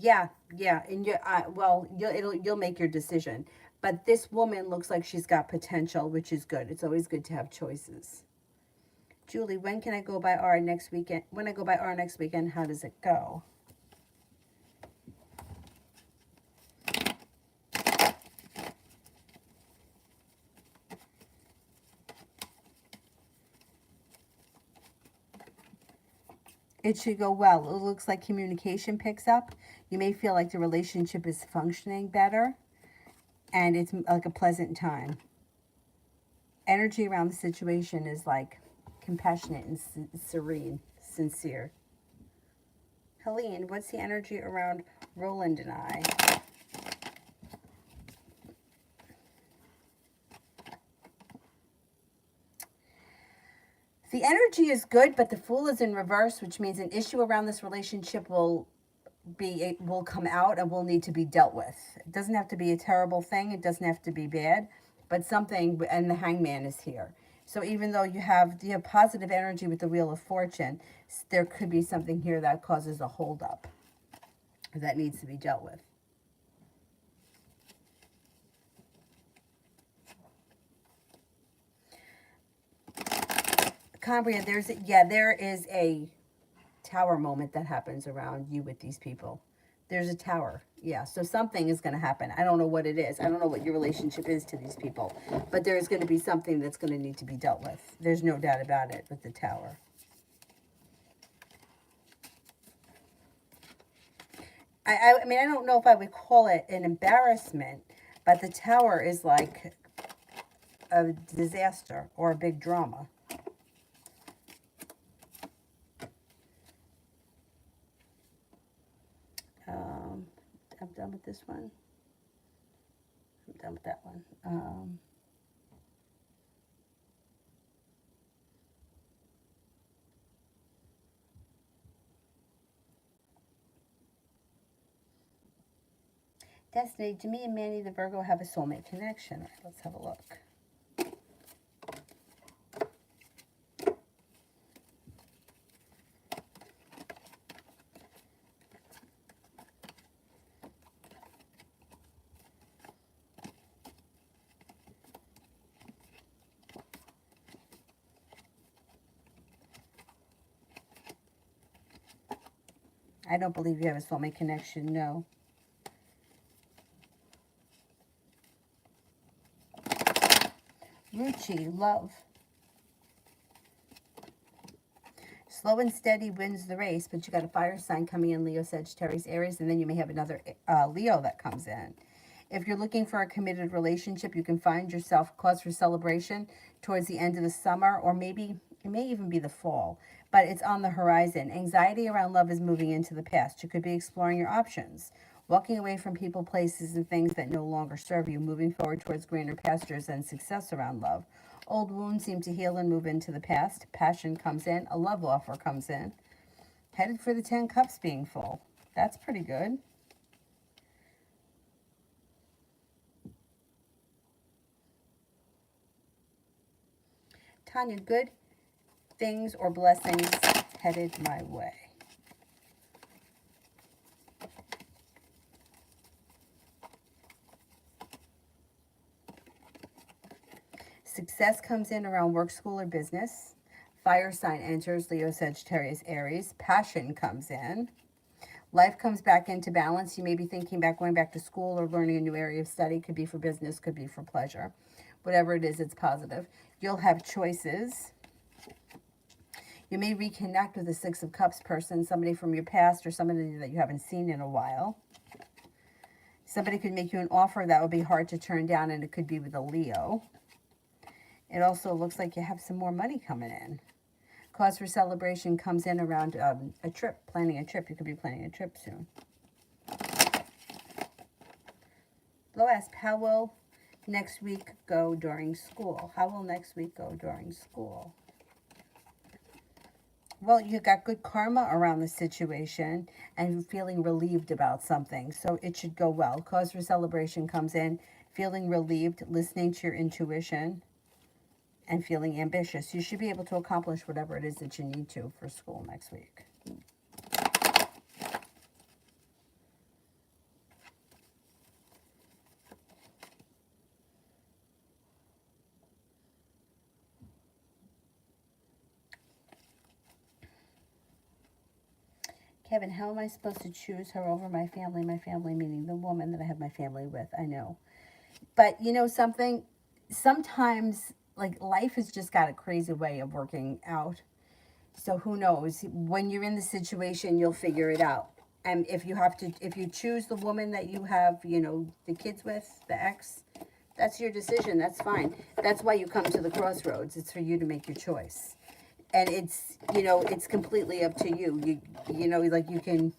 Yeah, yeah, and well, you'll make your decision. But this woman looks like she's got potential, which is good. It's always good to have choices. Julie, when can I go by R next weekend? When I go by R next weekend, how does it go? It should go well. It looks like communication picks up. You may feel like the relationship is functioning better, and it's like a pleasant time. Energy around the situation is like compassionate and serene, sincere. Helene, what's the energy around Roland and I? The energy is good, but the Fool is in reverse, which means an issue around this relationship will come out and will need to be dealt with. It doesn't have to be a terrible thing. It doesn't have to be bad, but something. And the Hangman is here. So even though you have positive energy with the Wheel of Fortune, there could be something here that causes a holdup that needs to be dealt with. Cambria, there is a tower moment that happens around you with these people. There's a tower. Yeah, so something is going to happen. I don't know what it is. I don't know what your relationship is to these people, but there's going to be something that's going to need to be dealt with. There's no doubt about it with the tower. I mean, I don't know if I would call it an embarrassment, but the tower is like a disaster or a big drama. I'm done with this one. I'm done with that one. Destiny, do me and Manny the Virgo have a soulmate connection? Right, let's have a look. I don't believe you have a soulmate connection, no. Ruchi, love. Slow and steady wins the race, but you got a fire sign coming in, Leo, Sagittarius, Aries, and then you may have another Leo that comes in. If you're looking for a committed relationship, you can find yourself cause for celebration towards the end of the summer, or maybe it may even be the fall, but it's on the horizon. Anxiety around love is moving into the past. You could be exploring your options, walking away from people, places, and things that no longer serve you, moving forward towards greener pastures and success around love. Old wounds seem to heal and move into the past. Passion comes in. A love offer comes in. Headed for the 10 cups being full. That's pretty good. Tanya, good things or blessings headed my way. Success comes in around work, school, or business. Fire sign enters, Leo, Sagittarius, Aries. Passion comes in. Life comes back into balance. You may be thinking about going back to school or learning a new area of study. Could be for business, could be for pleasure. Whatever it is, it's positive. You'll have choices. You may reconnect with the Six of Cups person, somebody from your past or somebody that you haven't seen in a while. Somebody could make you an offer that would be hard to turn down, and it could be with a Leo. It also looks like you have some more money coming in. Cause for celebration comes in around a trip, planning a trip. You could be planning a trip soon. Loas, how will next week go during school? How will next week go during school? Well, you got good karma around the situation and feeling relieved about something. So it should go well. Cause for celebration comes in, feeling relieved, listening to your intuition, and feeling ambitious. You should be able to accomplish whatever it is that you need to for school next week. Kevin, how am I supposed to choose her over my family? My family meaning the woman that I have my family with. I know. But you know something? Sometimes, like, life has just got a crazy way of working out. So who knows? When you're in the situation, you'll figure it out. And if you choose the woman that you have, you know, the kids with, the ex, that's your decision. That's fine. That's why you come to the crossroads. It's for you to make your choice. And it's, you know, it's completely up to you. You know, like, you can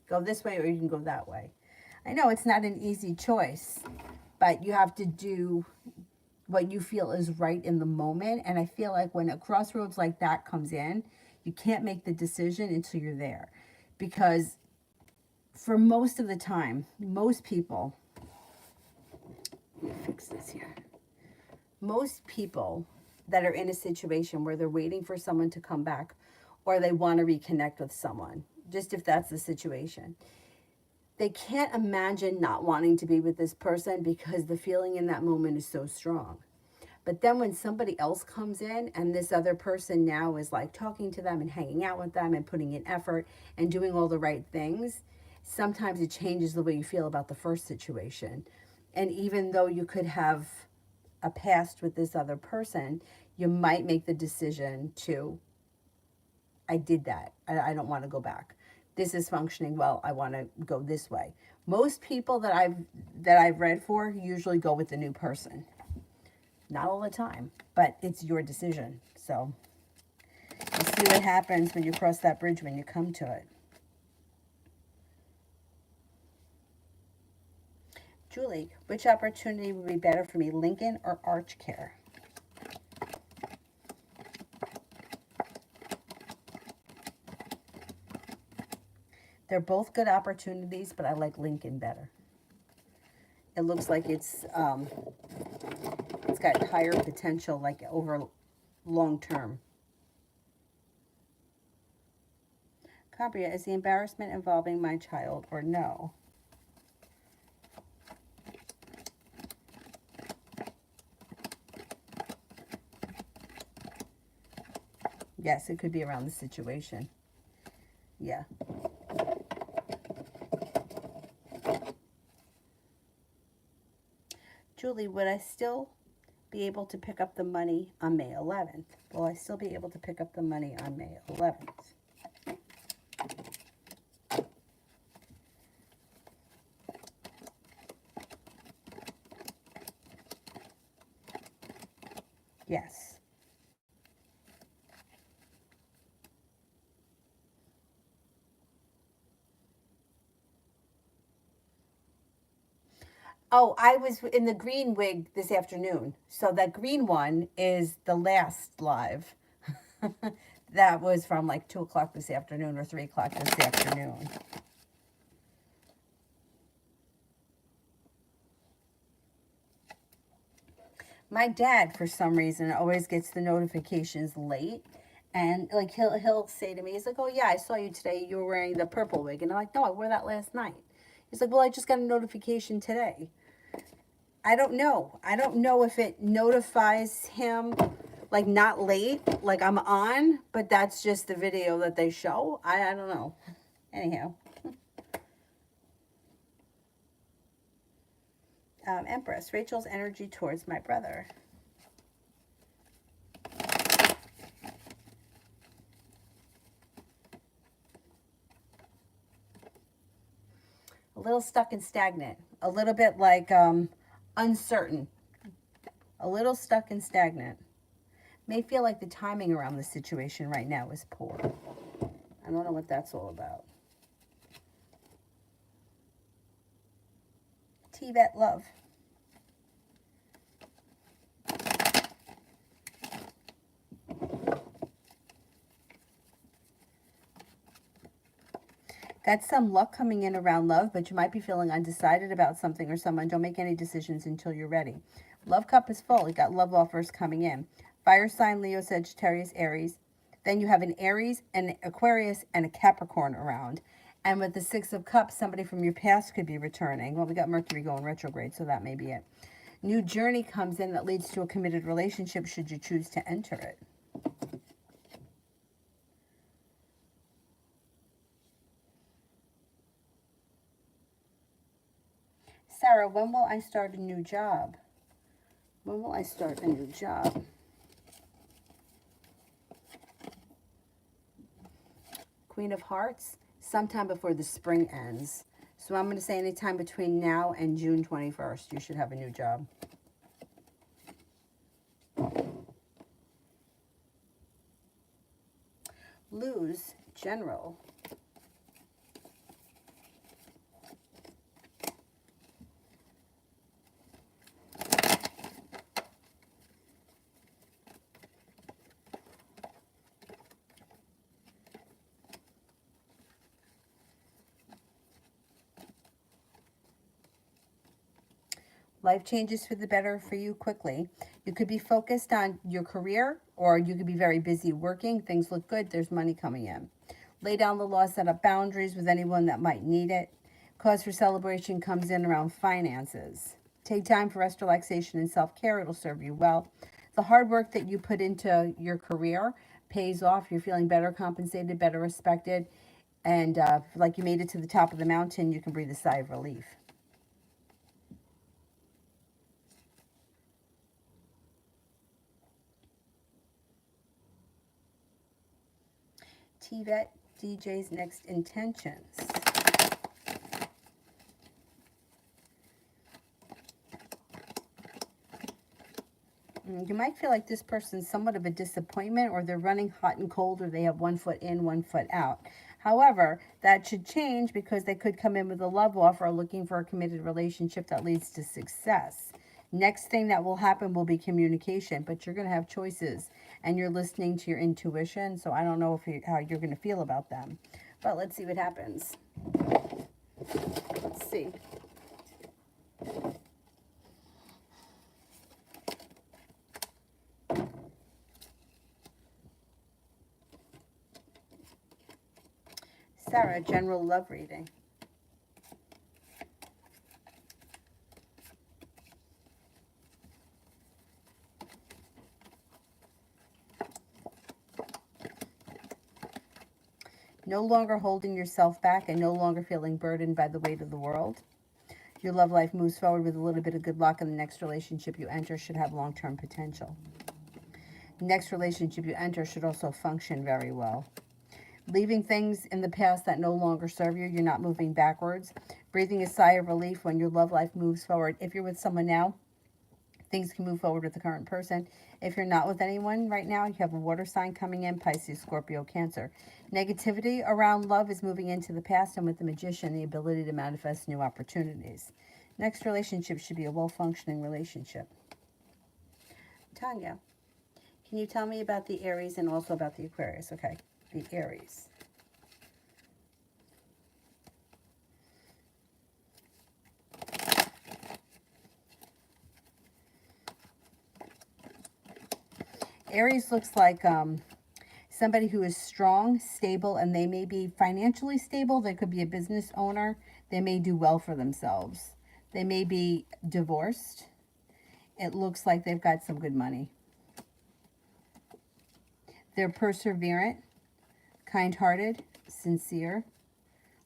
go this way or you can go that way. I know it's not an easy choice, but you have to do what you feel is right in the moment. And I feel like when a crossroads like that comes in, you can't make the decision until you're there. Because for most of the time, most people, let me fix this here. Most people that are in a situation where they're waiting for someone to come back or they want to reconnect with someone, just if that's the situation, they can't imagine not wanting to be with this person because the feeling in that moment is so strong. But then when somebody else comes in and this other person now is like talking to them and hanging out with them and putting in effort and doing all the right things, sometimes it changes the way you feel about the first situation. And even though you could have a past with this other person, you might make the decision to, I did that. I don't want to go back. This is functioning well. I want to go this way. Most people that I've read for usually go with the new person. Not all the time, but it's your decision. So we'll see what happens when you cross that bridge, when you come to it. Julie, which opportunity would be better for me, Lincoln or Arch Care? They're both good opportunities, but I like Lincoln better. It looks like it's got higher potential, like over long term. Cabria, is the embarrassment involving my child or no? Yes, it could be around the situation. Yeah. Julie, would I still be able to pick up the money on May 11th? Will I still be able to pick up the money on May 11th? Yes. Oh, I was in the green wig this afternoon. So that green one is the last live. That was from like 2 o'clock this afternoon or 3 o'clock this afternoon. My dad, for some reason, always gets the notifications late. And like he'll say to me, he's like, "Oh yeah, I saw you today. You were wearing the purple wig." And I'm like, "No, I wore that last night." He's like, "Well, I just got a notification today." I don't know. I don't know if it notifies him like not late, like I'm on, but that's just the video that they show. I don't know. Anyhow. Empress, Rachel's energy towards my brother. A little stuck and stagnant. A little bit like uncertain. A little stuck and stagnant. May feel like the timing around the situation right now is poor. I don't know what that's all about. T-Vet love. Got some luck coming in around love, but you might be feeling undecided about something or someone. Don't make any decisions until you're ready. Love cup is full. You got love offers coming in. Fire sign, Leo, Sagittarius, Aries. Then you have an Aries, an Aquarius, and a Capricorn around. And with the Six of Cups, somebody from your past could be returning. Well, we got Mercury going retrograde, so that may be it. New journey comes in that leads to a committed relationship should you choose to enter it. Sarah, when will I start a new job? When will I start a new job? Queen of Hearts, sometime before the spring ends. So I'm going to say anytime between now and June 21st, you should have a new job. Lose, General. Life changes for the better for you quickly. You could be focused on your career, or you could be very busy working. Things look good. There's money coming in. Lay down the law, set up boundaries with anyone that might need it. Cause for celebration comes in around finances. Take time for rest, relaxation, and self-care. It'll serve you well. The hard work that you put into your career pays off. You're feeling better compensated, better respected, and like you made it to the top of the mountain, you can breathe a sigh of relief. TVET DJ's next intentions. You might feel like this person's somewhat of a disappointment, or they're running hot and cold, or they have one foot in, one foot out. However, that should change because they could come in with a love offer looking for a committed relationship that leads to success. Next thing that will happen will be communication, but you're going to have choices and you're listening to your intuition. So I don't know how you're going to feel about them, but let's see what happens. Let's see. Sarah, general love reading. No longer holding yourself back and no longer feeling burdened by the weight of the world. Your love life moves forward with a little bit of good luck, and the next relationship you enter should have long-term potential. The next relationship you enter should also function very well. Leaving things in the past that no longer serve you. You're not moving backwards. Breathing a sigh of relief when your love life moves forward. If you're with someone now, things can move forward with the current person. If you're not with anyone right now, you have a water sign coming in, Pisces, Scorpio, Cancer. Negativity around love is moving into the past, and with the Magician, the ability to manifest new opportunities. Next relationship should be a well-functioning relationship. Tanya, can you tell me about the Aries and also about the Aquarius? Okay, the Aries. Aries looks like somebody who is strong, stable, and they may be financially stable. They could be a business owner. They may do well for themselves. They may be divorced. It looks like they've got some good money. They're perseverant, kind-hearted, sincere,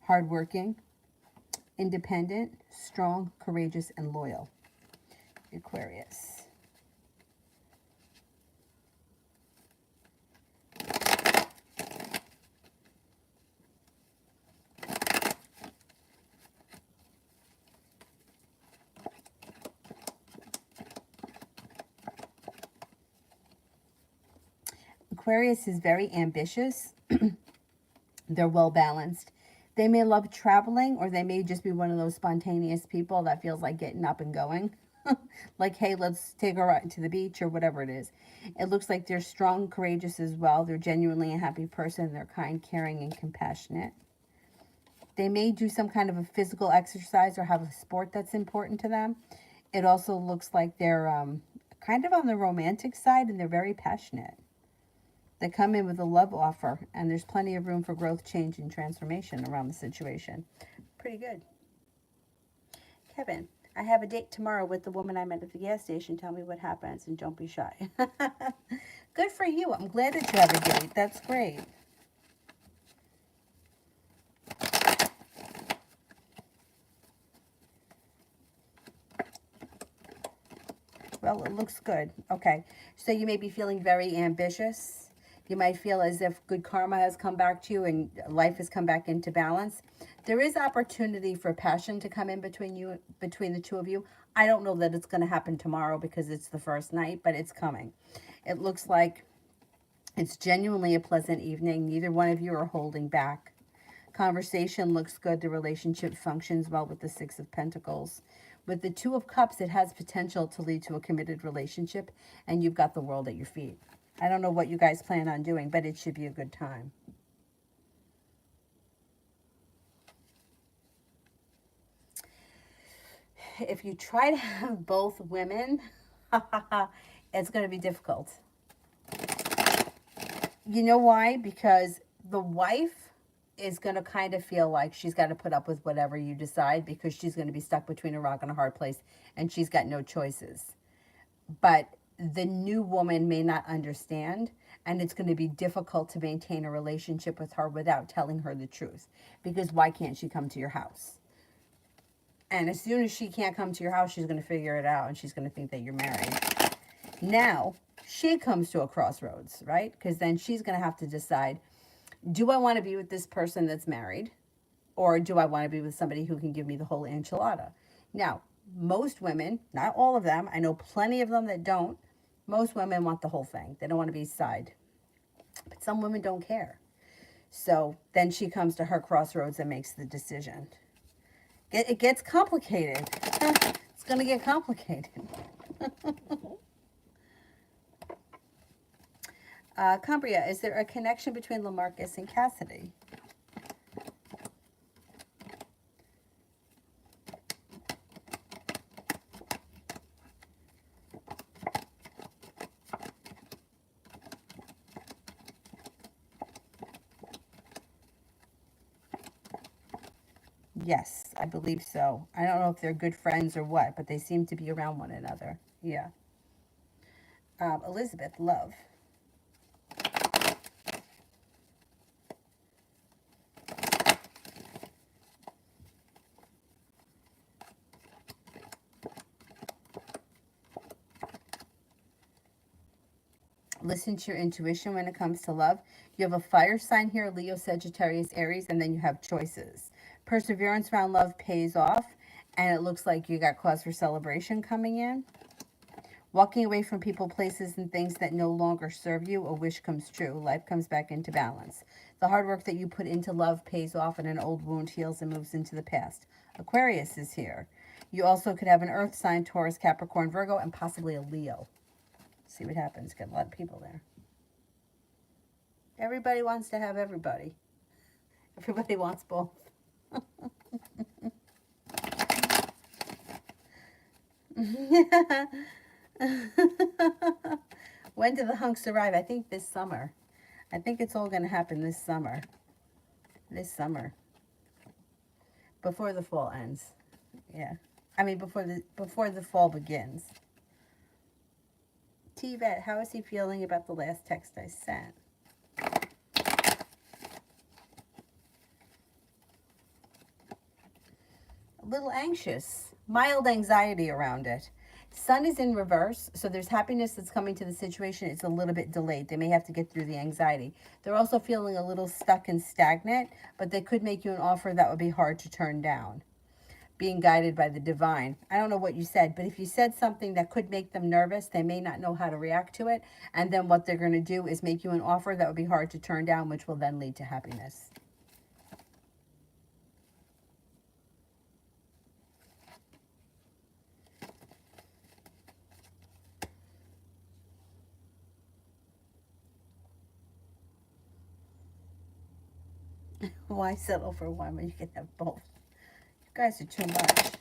hardworking, independent, strong, courageous, and loyal. Aquarius. Aquarius is very ambitious. They're well balanced. They may love traveling, or they may just be one of those spontaneous people that feels like getting up and going. Like, hey, let's take a ride to the beach or whatever it is. It looks like they're strong, courageous as well. They're genuinely a happy person. They're kind, caring, and compassionate. They may do some kind of a physical exercise or have a sport that's important to them. It also looks like they're kind of on the romantic side, and they're very passionate. They come in with a love offer, and there's plenty of room for growth, change, and transformation around the situation. Pretty good. Kevin, I have a date tomorrow with the woman I met at the gas station. Tell me what happens, and don't be shy. Good for you. I'm glad that you have a date. That's great. Well, it looks good. Okay. So you may be feeling very ambitious. You might feel as if good karma has come back to you and life has come back into balance. There is opportunity for passion to come in between the two of you. I don't know that it's going to happen tomorrow because it's the first night, but it's coming. It looks like it's genuinely a pleasant evening. Neither one of you are holding back. Conversation looks good. The relationship functions well with the Six of Pentacles. With the Two of Cups, it has potential to lead to a committed relationship, and you've got the world at your feet. I don't know what you guys plan on doing, but it should be a good time. If you try to have both women, it's going to be difficult. You know why? Because the wife is going to kind of feel like she's got to put up with whatever you decide because she's going to be stuck between a rock and a hard place and she's got no choices. But the new woman may not understand, and it's going to be difficult to maintain a relationship with her without telling her the truth. Because why can't she come to your house? And as soon as she can't come to your house, she's going to figure it out and she's going to think that you're married. Now, she comes to a crossroads, right? Because then she's going to have to decide, do I want to be with this person that's married? Or do I want to be with somebody who can give me the whole enchilada? Now, most women, not all of them, I know plenty of them that don't, most women want the whole thing. They don't want to be side. But some women don't care. So then she comes to her crossroads and makes the decision. It gets complicated. It's going to get complicated. Cambria, is there a connection between LaMarcus and Cassidy? Yes, I believe so. I don't know if they're good friends or what, but they seem to be around one another. Yeah. Elizabeth, love. Listen to your intuition when it comes to love. You have a fire sign here, Leo, Sagittarius, Aries, and then you have choices. Perseverance around love pays off, and it looks like you got cause for celebration coming in. Walking away from people, places, and things that no longer serve you, a wish comes true. Life comes back into balance. The hard work that you put into love pays off, and an old wound heals and moves into the past. Aquarius is here. You also could have an earth sign, Taurus, Capricorn, Virgo, and possibly a Leo. See what happens. Got a lot of people there. Everybody wants to have everybody. Everybody wants both. When do the hunks arrive? I think this summer. I think it's all going to happen this summer. This summer. Before the fall ends. Yeah. I mean, before the fall begins. T-Vet, how is he feeling about the last text I sent? A little anxious. Mild anxiety around it. Sun is in reverse, so there's happiness that's coming to the situation. It's a little bit delayed. They may have to get through the anxiety. They're also feeling a little stuck and stagnant, but they could make you an offer that would be hard to turn down. Being guided by the divine. I don't know what you said, but if you said something that could make them nervous, they may not know how to react to it. And then what they're going to do is make you an offer that would be hard to turn down, which will then lead to happiness. Why settle for one when you can have both? You guys are too much.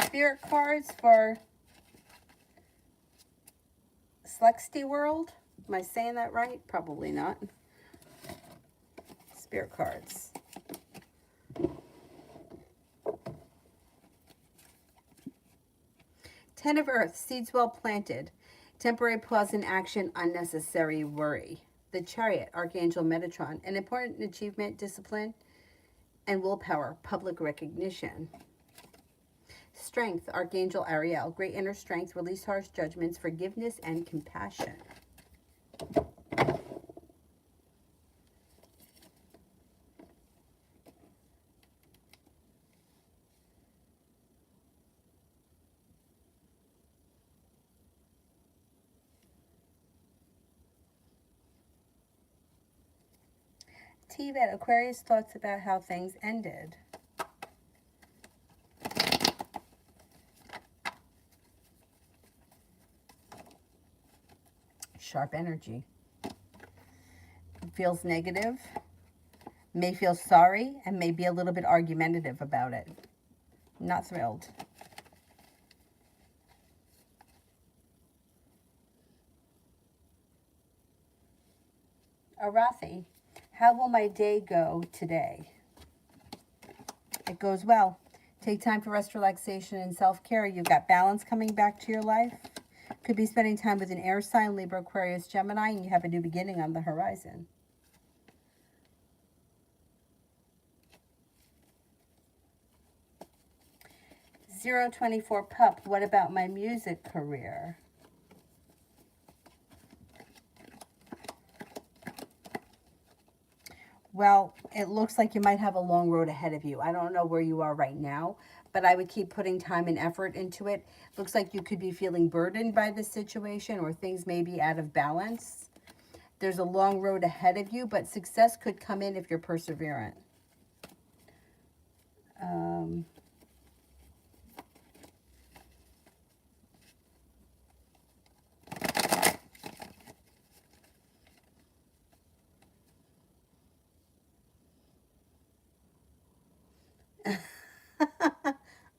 Spirit cards for Slexty World. Am I saying that right? Probably not. Spirit cards. Ten of Earth, seeds well planted. Temporary pause in action, unnecessary worry. The Chariot, Archangel Metatron. An important achievement, discipline, and willpower, public recognition. Strength, Archangel Ariel. Great inner strength, release harsh judgments, forgiveness, and compassion. TVET, Aquarius thoughts about how things ended. Sharp energy. Feels negative, may feel sorry, and may be a little bit argumentative about it. Not thrilled. Arathi, how will my day go today? It goes well. Take time for rest, relaxation, and self-care. You've got balance coming back to your life. Could be spending time with an air sign, Libra, Aquarius, Gemini, and you have a new beginning on the horizon. (024) Pup, what about my music career? Well, it looks like you might have a long road ahead of you. I don't know where you are right now, but I would keep putting time and effort into it. Looks like you could be feeling burdened by this situation, or things may be out of balance. There's a long road ahead of you, but success could come in if you're perseverant.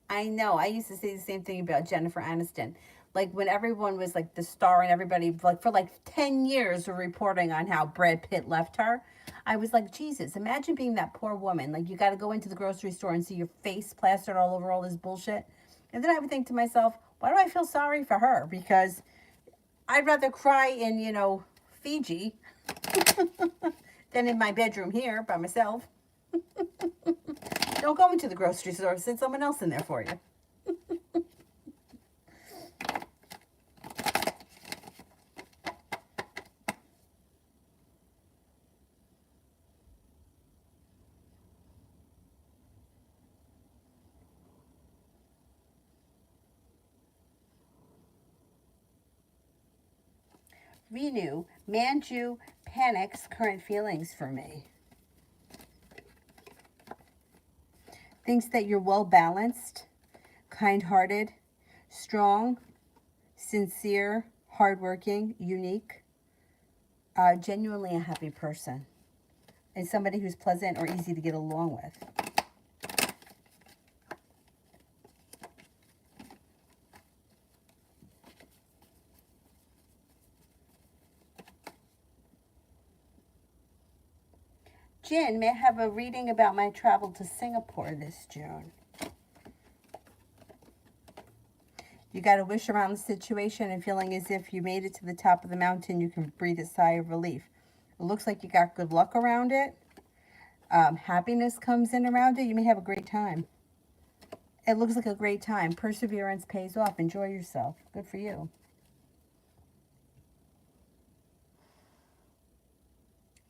I know. I used to say the same thing about Jennifer Aniston. Like when everyone was like the star and everybody like for like 10 years were reporting on how Brad Pitt left her. I was like, Jesus, imagine being that poor woman. Like you got to go into the grocery store and see your face plastered all over all this bullshit. And then I would think to myself, why do I feel sorry for her? Because I'd rather cry in, Fiji than in my bedroom here by myself. Don't go into the grocery store. Send someone else in there for you. Renew, Manju panics current feelings for me. Thinks that you're well balanced, kind-hearted, strong, sincere, hardworking, unique, genuinely a happy person, and somebody who's pleasant or easy to get along with. Jin, may I have a reading about my travel to Singapore this June? You got a wish around the situation and feeling as if you made it to the top of the mountain, you can breathe a sigh of relief. It looks like you got good luck around it. Happiness comes in around it. You may have a great time. It looks like a great time. Perseverance pays off. Enjoy yourself. Good for you.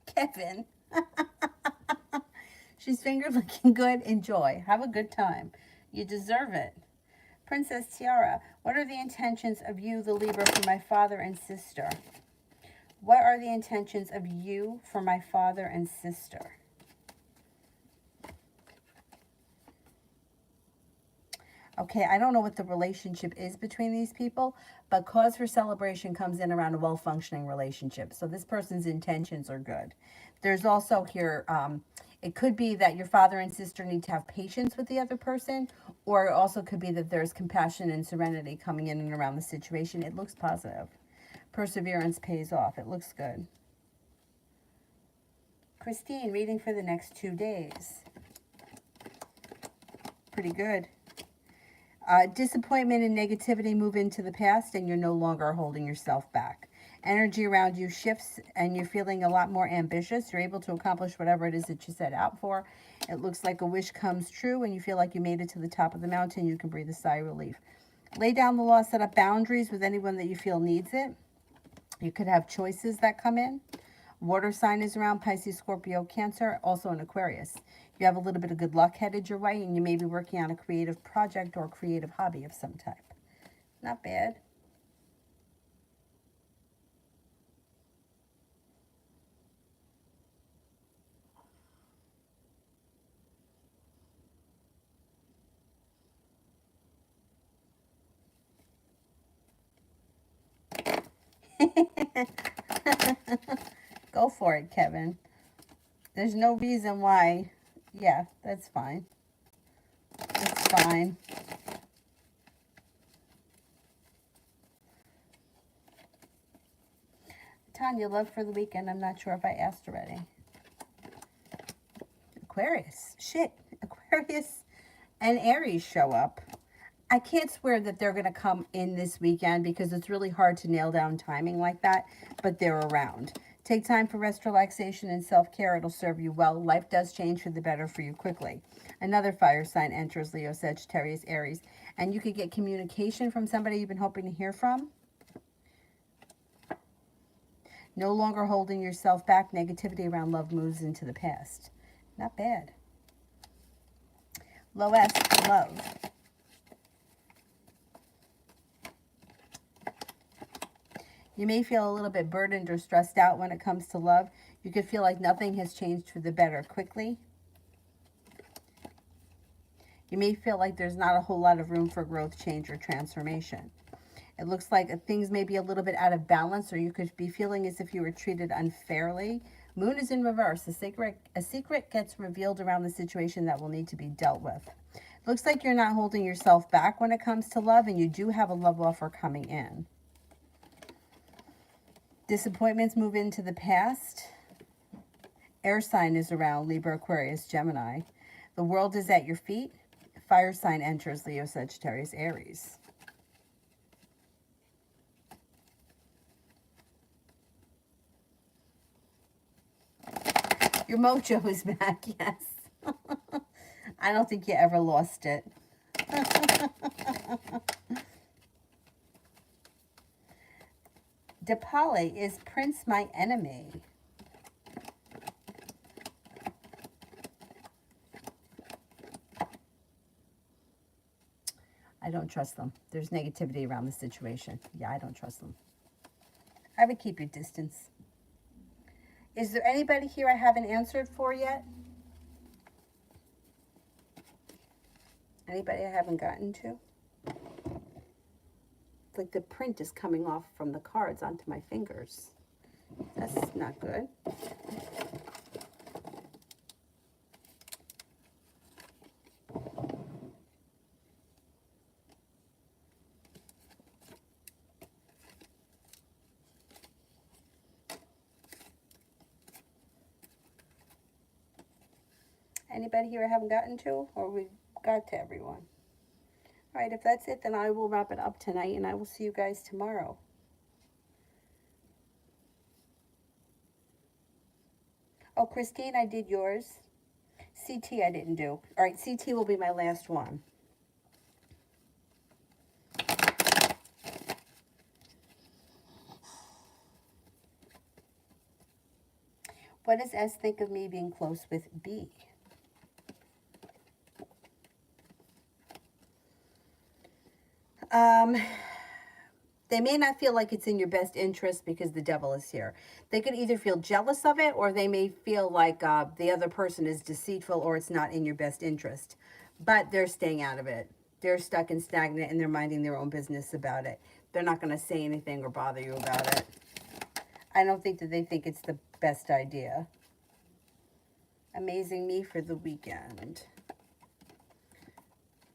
Kevin. She's finger looking good. Enjoy. Have a good time. You deserve it. Princess Tiara, what are the intentions of you, the Libra, for my father and sister? What are the intentions of you for my father and sister? Okay, I don't know what the relationship is between these people, but cause for celebration comes in around a well-functioning relationship. So this person's intentions are good. There's also here, it could be that your father and sister need to have patience with the other person, or it also could be that there's compassion and serenity coming in and around the situation. It looks positive. Perseverance pays off. It looks good. Christine, reading for the next 2 days. Pretty good. Disappointment and negativity move into the past, and you're no longer holding yourself back. Energy around you shifts, and you're feeling a lot more ambitious. You're able to accomplish whatever it is that you set out for. It looks like a wish comes true, and you feel like you made it to the top of the mountain. You can breathe a sigh of relief. Lay down the law, set up boundaries with anyone that you feel needs it. You could have choices that come in. Water sign is around: Pisces, Scorpio, Cancer, also an Aquarius. You have a little bit of good luck headed your way, and you may be working on a creative project or a creative hobby of some type. Not bad. Go for it, Kevin. There's no reason why. Yeah, that's fine. It's fine. Tanya, love for the weekend. I'm not sure if I asked already. Aquarius. Shit. Aquarius and Aries show up. I can't swear that they're going to come in this weekend because it's really hard to nail down timing like that, but they're around. Take time for rest, relaxation, and self-care. It'll serve you well. Life does change for the better for you quickly. Another fire sign enters: Leo, Sagittarius, Aries. And you could get communication from somebody you've been hoping to hear from. No longer holding yourself back. Negativity around love moves into the past. Not bad. Lois, love. You may feel a little bit burdened or stressed out when it comes to love. You could feel like nothing has changed for the better quickly. You may feel like there's not a whole lot of room for growth, change, or transformation. It looks like things may be a little bit out of balance, or you could be feeling as if you were treated unfairly. Moon is in reverse. A secret gets revealed around the situation that will need to be dealt with. Looks like you're not holding yourself back when it comes to love, and you do have a love offer coming in. Disappointments move into the past. Air sign is around: Libra, Aquarius, Gemini. The world is at your feet. Fire sign enters: Leo, Sagittarius, Aries. Your mojo is back, yes. I don't think you ever lost it. Depale is Prince My Enemy. I don't trust them. There's negativity around the situation. Yeah, I don't trust them. I would keep your distance. Is there anybody here I haven't answered for yet? Anybody I haven't gotten to? It's like the print is coming off from the cards onto my fingers. That's not good. Anybody here I haven't gotten to, or we got to everyone? All right, if that's it, then I will wrap it up tonight, and I will see you guys tomorrow. Oh, Christine, I did yours. CT I didn't do. All right, CT will be my last one. What does S think of me being close with B? They may not feel like it's in your best interest because the devil is here. They could either feel jealous of it, or they may feel like the other person is deceitful, or it's not in your best interest. But they're staying out of it. They're stuck and stagnant, and they're minding their own business about it. They're not going to say anything or bother you about it. I don't think that they think it's the best idea. Amazing me for the weekend.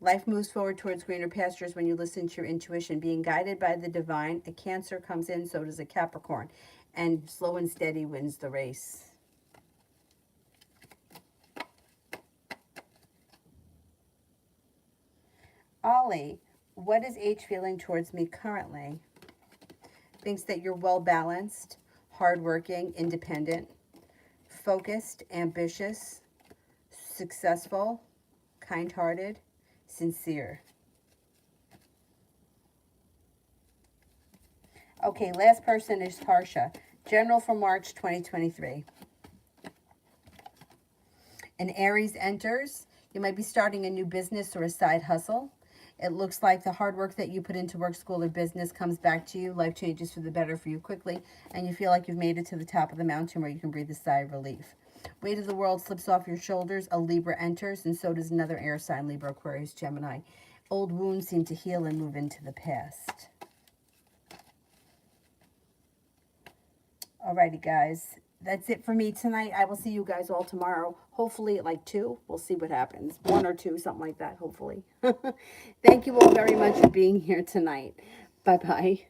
Life moves forward towards greener pastures when you listen to your intuition. Being guided by the divine, a Cancer comes in, so does a Capricorn. And slow and steady wins the race. Ollie, what is H feeling towards me currently? Thinks that you're well balanced, hardworking, independent, focused, ambitious, successful, kind-hearted, sincere. Okay, last person is Harsha. General for March 2023. An Aries enters. You might be starting a new business or a side hustle. It looks like the hard work that you put into work, school, or business comes back to you. Life changes for the better for you quickly, and you feel like you've made it to the top of the mountain where you can breathe a sigh of relief. Weight of the world slips off your shoulders. A Libra enters, and so does another air sign, Libra, Aquarius, Gemini. Old wounds seem to heal and move into the past. Alrighty, guys. That's it for me tonight. I will see you guys all tomorrow. Hopefully at like 2. We'll see what happens. 1 or 2, something like that, hopefully. Thank you all very much for being here tonight. Bye-bye.